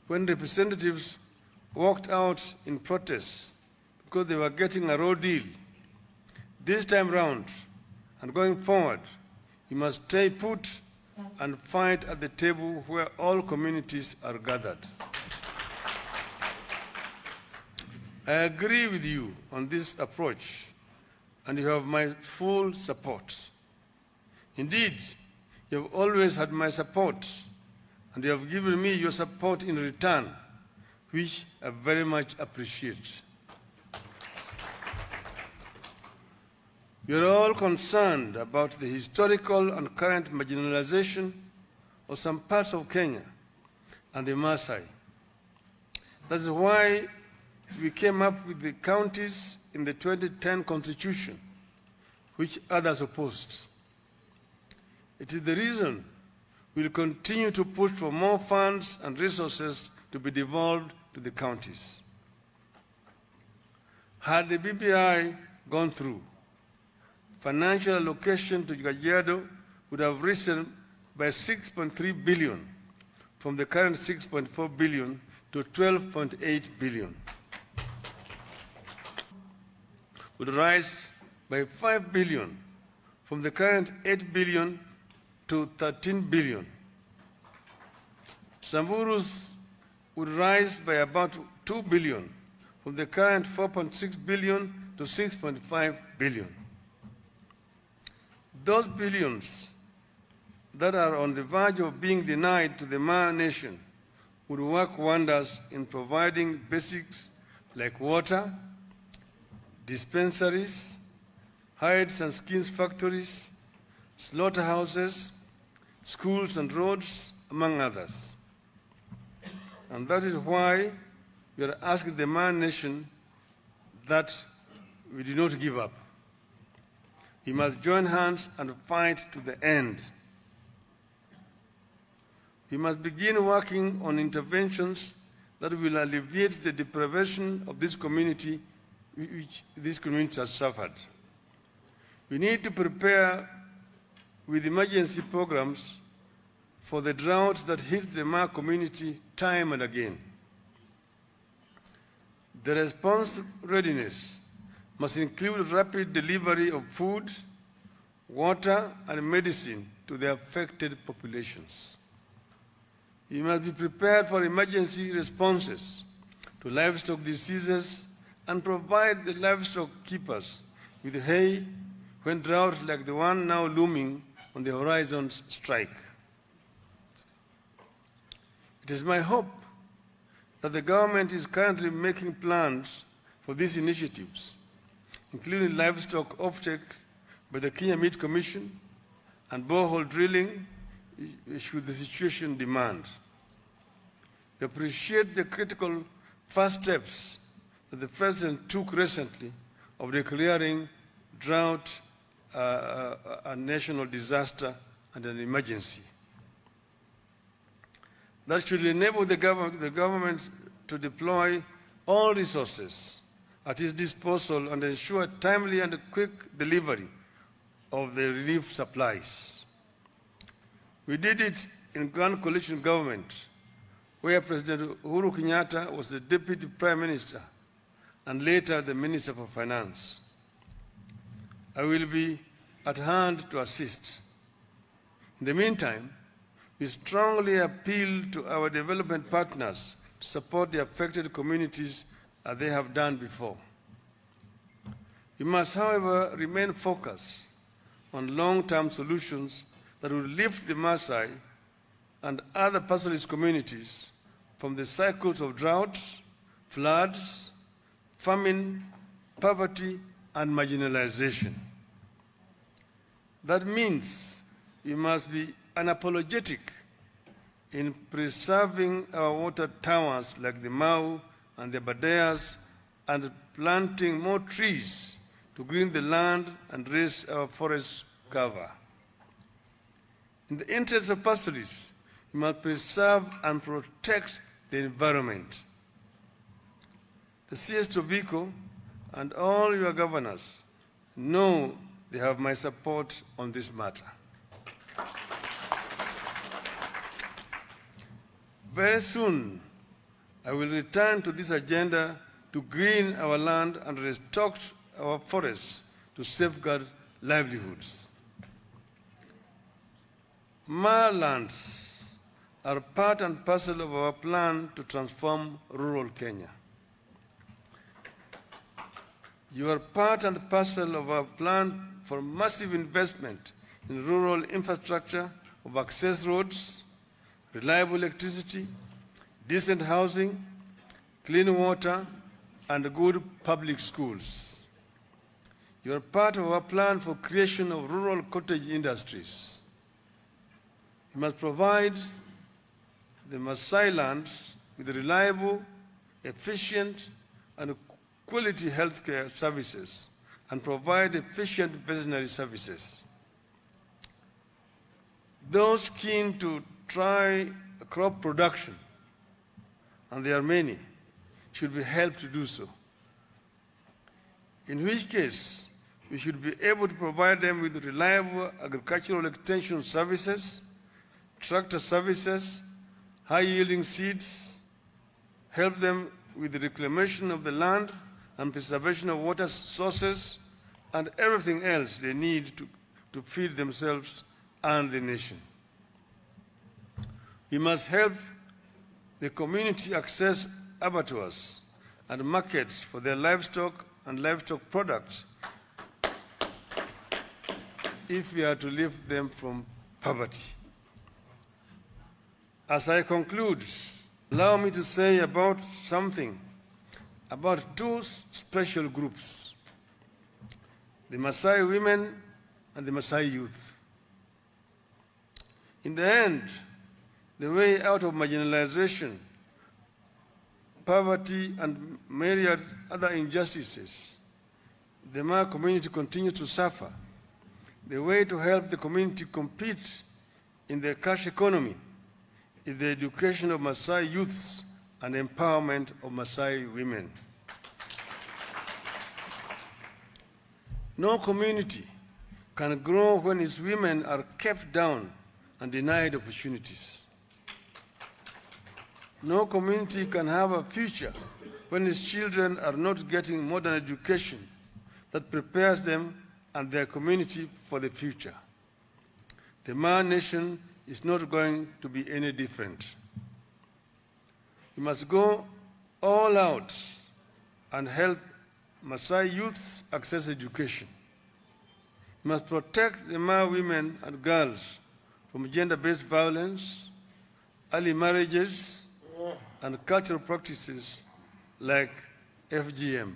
Speaker 14: when representatives walked out in protest because they were getting a raw deal, this time round and going forward, you must stay put and fight at the table where all communities are gathered. I agree with you on this approach, and you have my full support. Indeed, you have always had my support, and you have given me your support in return, which I very much appreciate. We are all concerned about the historical and current marginalization of some parts of Kenya and the Maasai. That is why we came up with the counties in the 2010 Constitution, which others opposed. It is the reason we will continue to push for more funds and resources to be devolved to the counties. Had the BBI gone through, financial allocation to Kajiado would have risen by 6.3 billion from the current 6.4 billion to 12.8 billion. Would rise by 5 billion from the current 8 billion to 13 billion. Samburu's would rise by about 2 billion from the current 4.6 billion to 6.5 billion. Those billions that are on the verge of being denied to the Maa nation would work wonders in providing basics like water, dispensaries, hides and skins factories, slaughterhouses, schools and roads, among others. And that is why we are asking the Maa nation that we do not give up. We must join hands and fight to the end. We must begin working on interventions that will alleviate the deprivation of this community which this community has suffered. We need to prepare with emergency programs for the drought that hit the Maa community time and again. The response readiness must include rapid delivery of food, water, and medicine to the affected populations. We must be prepared for emergency responses to livestock diseases and provide the livestock keepers with hay when droughts like the one now looming on the horizon strike. It is my hope that the government is currently making plans for these initiatives, including livestock offtake by the Kenya Meat Commission and borehole drilling should the situation demand. We appreciate the critical first steps that the President took recently of declaring drought a national disaster and an emergency. That should enable the government to deploy all resources at its disposal and ensure timely and quick delivery of the relief supplies. We did it in Grand Coalition government, where President Uhuru Kenyatta was the Deputy Prime Minister and later the Minister for Finance. I will be at hand to assist. In the meantime, we strongly appeal to our development partners to support the affected communities as they have done before. We must, however, remain focused on long-term solutions that will lift the Maasai and other pastoralist communities from the cycles of droughts, floods, famine, poverty, and marginalization. That means we must be unapologetic in preserving our water towers like the Mau and the Badeas and planting more trees to green the land and raise our forest cover. In the interest of pastoralists, we must preserve and protect the environment. The CS Tobacco and all your governors know they have my support on this matter. Very soon, I will return to this agenda to green our land and restock our forests to safeguard livelihoods. Maa lands are part and parcel of our plan to transform rural Kenya. You are part and parcel of our plan for massive investment in rural infrastructure of access roads, reliable electricity, decent housing, clean water, and good public schools. You are part of our plan for creation of rural cottage industries. You must provide the Maasai lands with reliable, efficient, and quality healthcare services and provide efficient veterinary services. Those keen to try crop production, and there are many, should be helped to do so. In which case, we should be able to provide them with reliable agricultural extension services, tractor services, high-yielding seeds, help them with the reclamation of the land and preservation of water sources, and everything else they need to feed themselves and the nation. We must help the community access abattoirs and markets for their livestock and livestock products if we are to lift them from poverty. As I conclude, allow me to say something about two special groups, the Maasai women and the Maasai youth. In the end, the way out of marginalization, poverty, and myriad other injustices the Maa community continues to suffer, the way to help the community compete in the cash economy is the education of Maasai youths and empowerment of Maasai women. No community can grow when its women are kept down and denied opportunities. No community can have a future when its children are not getting modern education that prepares them and their community for the future. The Maa nation is not going to be any different. We must go all out and help Maasai youth access education. We must protect the Maa women and girls from gender-based violence, early marriages, and cultural practices like FGM.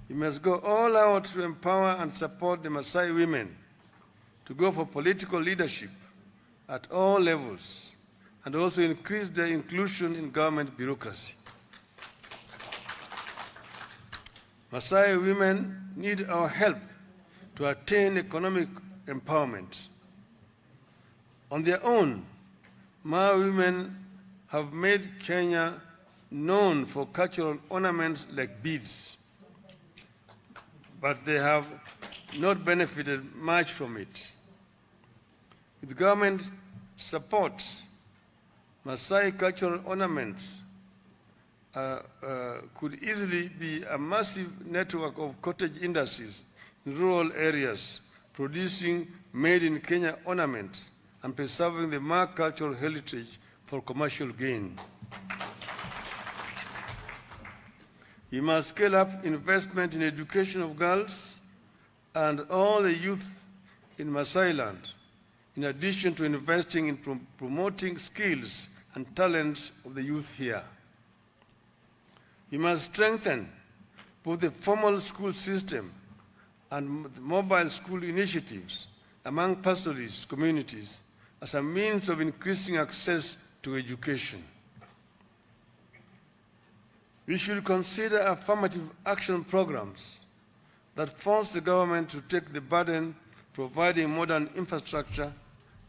Speaker 14: We must go all out to empower and support the Maasai women to go for political leadership at all levels and also increase their inclusion in government bureaucracy. Maasai women need our help to attain economic empowerment. On their own, Maa women have made Kenya known for cultural ornaments like beads, but they have not benefited much from it. With government support, Maasai cultural ornaments could easily be a massive network of cottage industries in rural areas, producing made-in-Kenya ornaments and preserving the Maa cultural heritage for commercial gain. We must scale up investment in education of girls and all the youth in Maasai land, in addition to investing in promoting skills and talents of the youth here. We must strengthen both the formal school system and the mobile school initiatives among pastoralist communities as a means of increasing access to education. We should consider affirmative action programs that force the government to take the burden providing modern infrastructure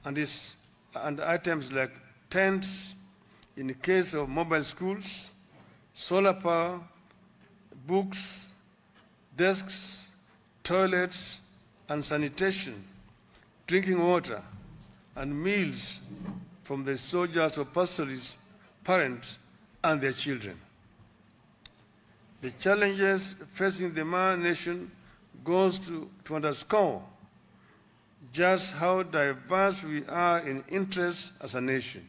Speaker 14: and items like tents in the case of mobile schools, solar power, books, desks, toilets, and sanitation, drinking water, and meals from the soldiers or pastoralists, parents, and their children. The challenges facing the Maa nation goes to underscore just how diverse we are in interests as a nation.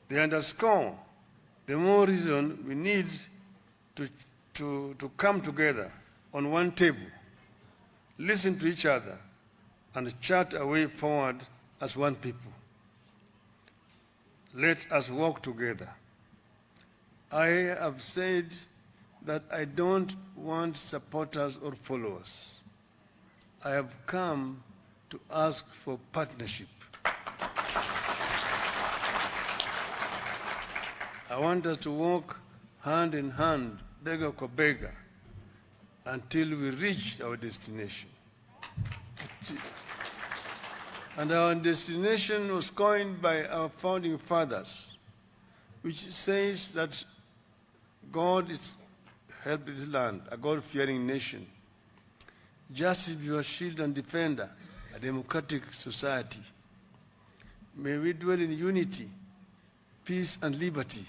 Speaker 14: They underscore the more reason we need to come together on one table, listen to each other, and chart a way forward as one people. Let us work together. I have said that I don't want supporters or followers. I have come to ask for partnership. I want us to walk hand in hand, bega kwa bega, until we reach our destination. And our destination was coined by our founding fathers, which says that God is help this land, a God-fearing nation. Justice be your shield and defender, a democratic society. May we dwell in unity, peace, and liberty,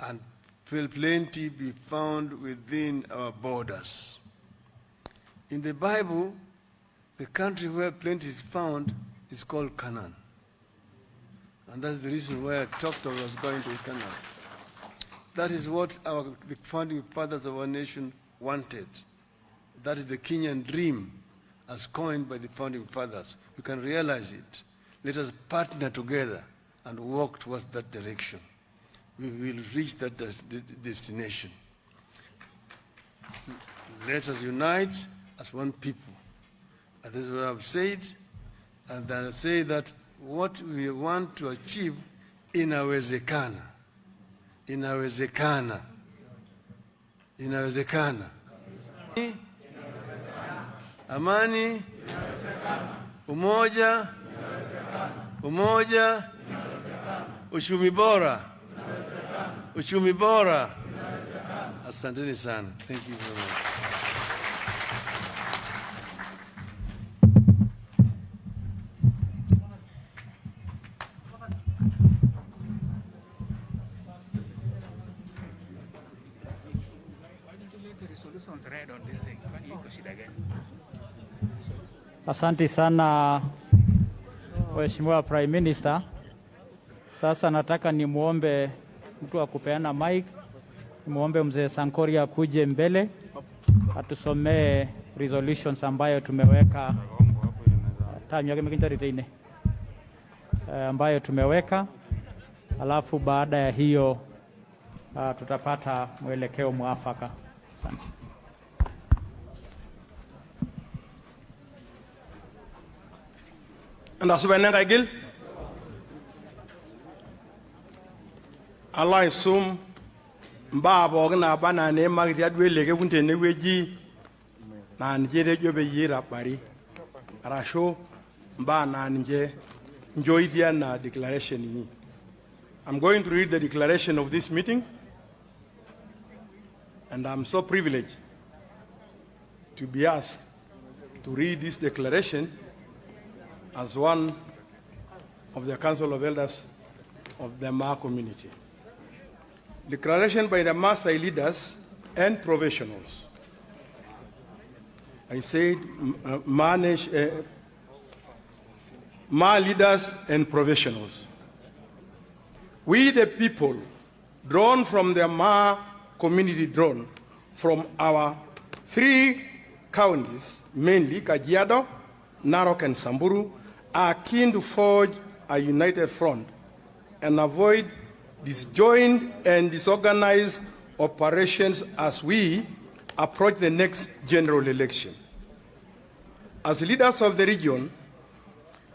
Speaker 14: and plenty be found within our borders. In the Bible, the country where plenty is found is called Canaan. And that's the reason why I talked about was going to Canaan. That is what the founding fathers of our nation wanted. That is the Kenyan dream as coined by the founding fathers. We can realize it. Let us partner together and work towards that direction. We will reach that destination. Let us unite as one people. And this is what I've said. And then I say that what we want to achieve inawezekana. Inawezekana. Inawezekana. Amani. Umoja. Umoja. Uchumi bora. Uchumi bora. Asanteni sana. Thank you very much.
Speaker 11: Asante sana Mheshimiwa Prime Minister. Sasa nataka nimuombe mtu wa kupeana mic, nimuombe mzee Sankori akuje mbele atusomee resolutions ambayo tumeweka ambayo tumeweka, alafu baada ya hiyo tutapata mwelekeo mwafaka. Asante.
Speaker 15: Ndasubenenga igil Allah isum mbabo gna bana ne magti adwele ke kunte ne weji na njere jobe yira bari arasho mbana nje njoidia na declaration ni. I'm going to read the declaration of this meeting, and I'm so privileged to be asked to read this declaration as one of the Council of Elders of the Maa Community. Declaration by the Maasai leaders and professionals. I said Maa leaders and professionals. We the people, drawn from the Maa Community, drawn from our 3 counties, mainly Kajiado, Narok, and Samburu, are keen to forge a united front and avoid disjoint and disorganized operations as we approach the next general election. As leaders of the region,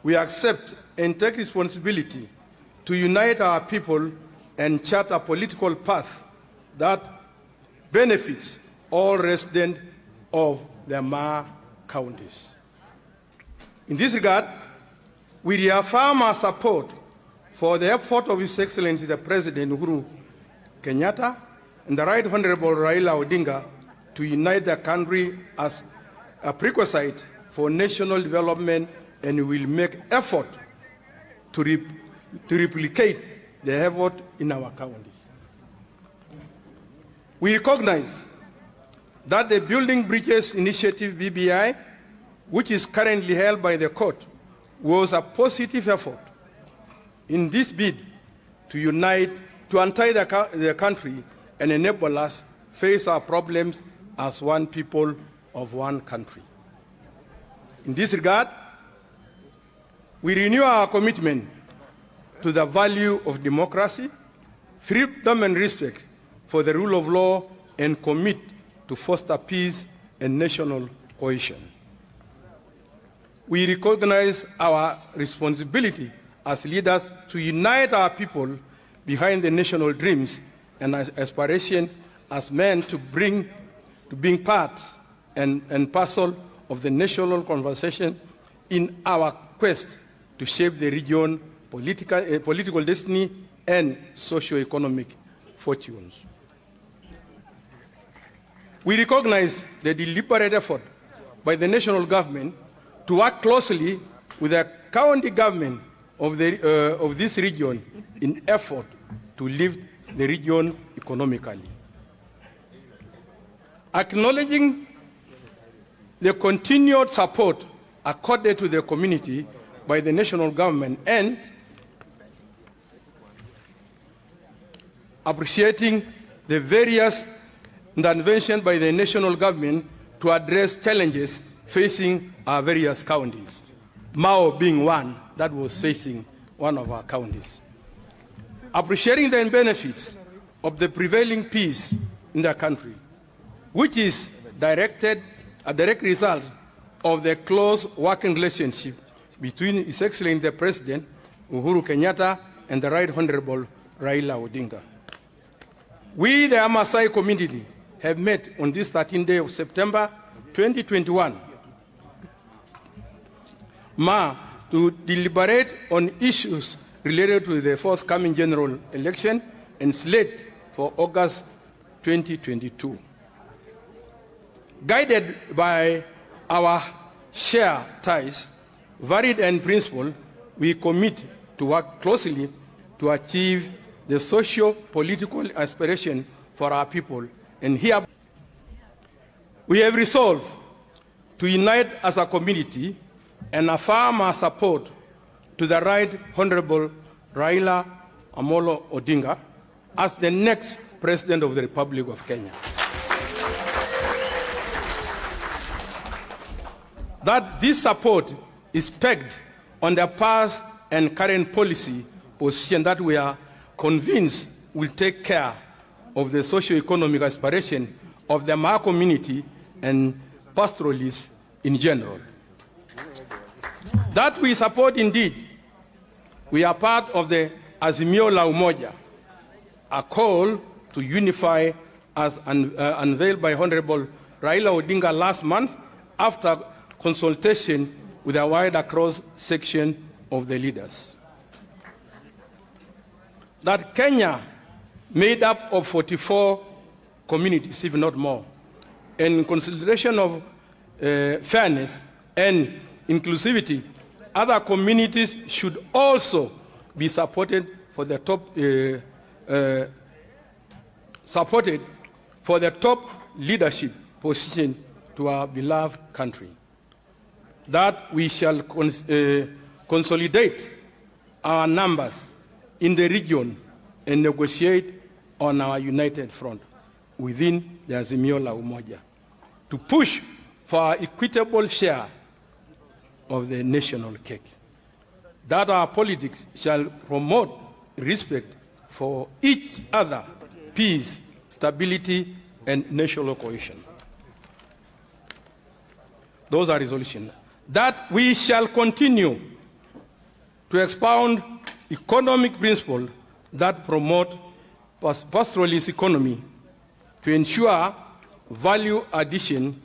Speaker 15: we accept and take responsibility to unite our people and chart a political path that benefits all residents of the Maa counties. In this regard, we reaffirm our support for the effort of His Excellency the President Uhuru Kenyatta and the Right Honorable Raila Odinga to unite the country as a prerequisite for national development, and we will make effort to replicate the effort in our counties. We recognize that the Building Bridges Initiative, BBI, which is currently held by the court, was a positive effort in this bid to unite, to untie the country and enable us face our problems as one people of one country. In this regard, we renew our commitment to the value of democracy, freedom and respect for the rule of law, and commit to foster peace and national cohesion. We recognize our responsibility as leaders to unite our people behind the national dreams and aspirations as men to being part and parcel of the national conversation in our quest to shape the region political destiny and socio-economic fortunes. We recognize the deliberate effort by the national government to work closely with the county government of this region in effort to lift the region economically. Acknowledging the continued support accorded to the community by the national government and appreciating the various interventions by the national government to address challenges facing our various counties, Mao being one that was facing one of our counties. Appreciating the benefits of the prevailing peace in the country, which is a direct result of the close working relationship between His Excellency the President Uhuru Kenyatta and the Right Honorable Raila Odinga. We, the Maasai community, have met on this 13th day of September 2021 to deliberate on issues related to the forthcoming general election and slate for August 2022. Guided by our shared ties, varied and principled, we commit to work closely to achieve the socio-political aspiration for our people. And here, we have resolved to unite as a community and affirm our support to the Right Honorable Raila Amolo Odinga as the next President of the Republic of Kenya. That this support is pegged on the past and current policy position that we are convinced will take care of the socio-economic aspiration of the Maa community and pastoralists in general. That we support indeed. We are part of the Azimio la Umoja, a call to unify as unveiled by Honorable Raila Odinga last month after consultation with a wide cross-section of the leaders. That Kenya, made up of 44 communities, if not more, and in consideration of fairness and inclusivity, other communities should also be supported for the top leadership position to our beloved country. That we shall consolidate our numbers in the region and negotiate on our united front within the Azimio la Umoja to push for an equitable share of the national cake. That our politics shall promote respect for each other, peace, stability, and national cohesion. Those are resolutions. That we shall continue to expound economic principles that promote pastoralist economy to ensure value addition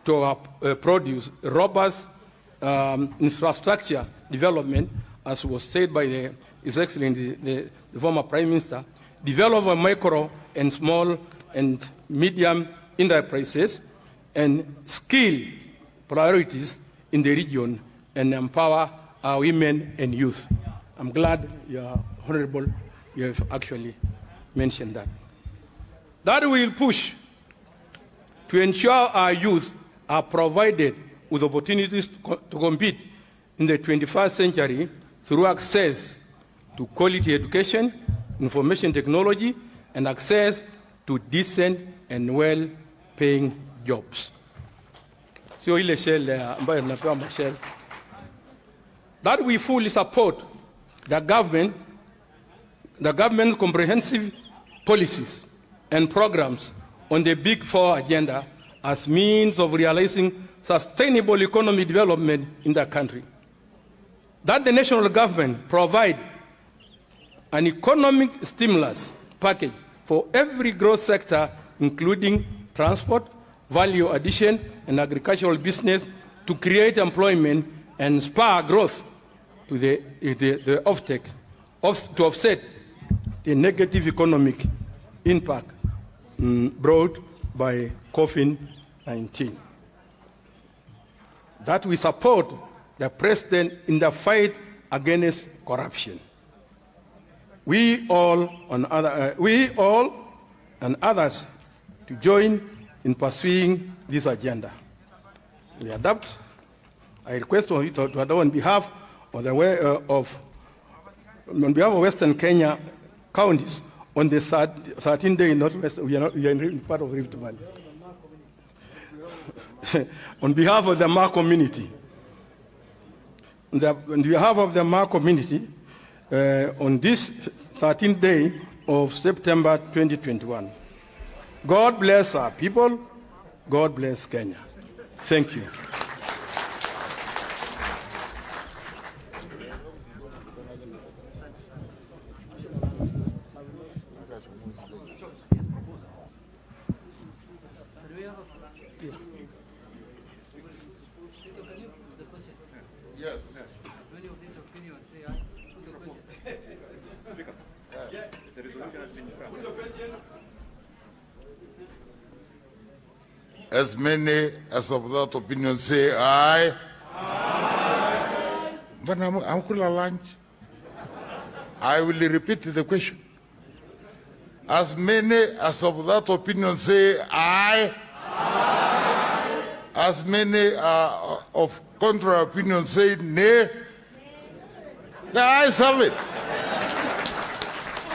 Speaker 15: to our produce, robust infrastructure development, as was said by His Excellency, the former Prime Minister, develop a micro and small and medium enterprises and skill priorities in the region and empower our women and youth. I'm glad, Honorable, you have actually mentioned that. That will push to ensure our youth are provided with opportunities to compete in the 21st century through access to quality education, information technology, and access to decent and well-paying jobs. So ile shell ambayo tunapewa mashell. That we fully support the government's comprehensive policies and programs on the Big Four agenda as means of realizing sustainable economic development in the country. That the national government provide an economic stimulus package for every growth sector, including transport, value addition, and agricultural business, to create employment and spur growth to the offtake, to offset the negative economic impact brought by COVID-19. That we support the President in the fight against corruption. We all and others to join in pursuing this agenda. We adopt. I request you to adopt on behalf of Western Kenya counties on the 13th day in Northwest. We are in part of Rift Valley. On behalf of the Maa Community, on behalf of the Maa Community, on this 13th day of September 2021. God bless our people. God bless Kenya. Thank you.
Speaker 12: Yes. As many as of that opinion say aye. Aye. But I'm going to lunch. I will repeat the question. As many as of that opinion say aye. Aye. As many of contrary opinion say nay. The ayes have it.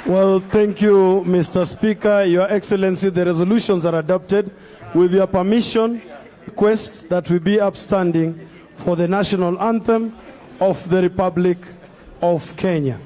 Speaker 16: Well, thank you, Mr. Speaker. Your Excellency, the resolutions are adopted. With your permission, request that we be upstanding for the national anthem of the Republic of Kenya.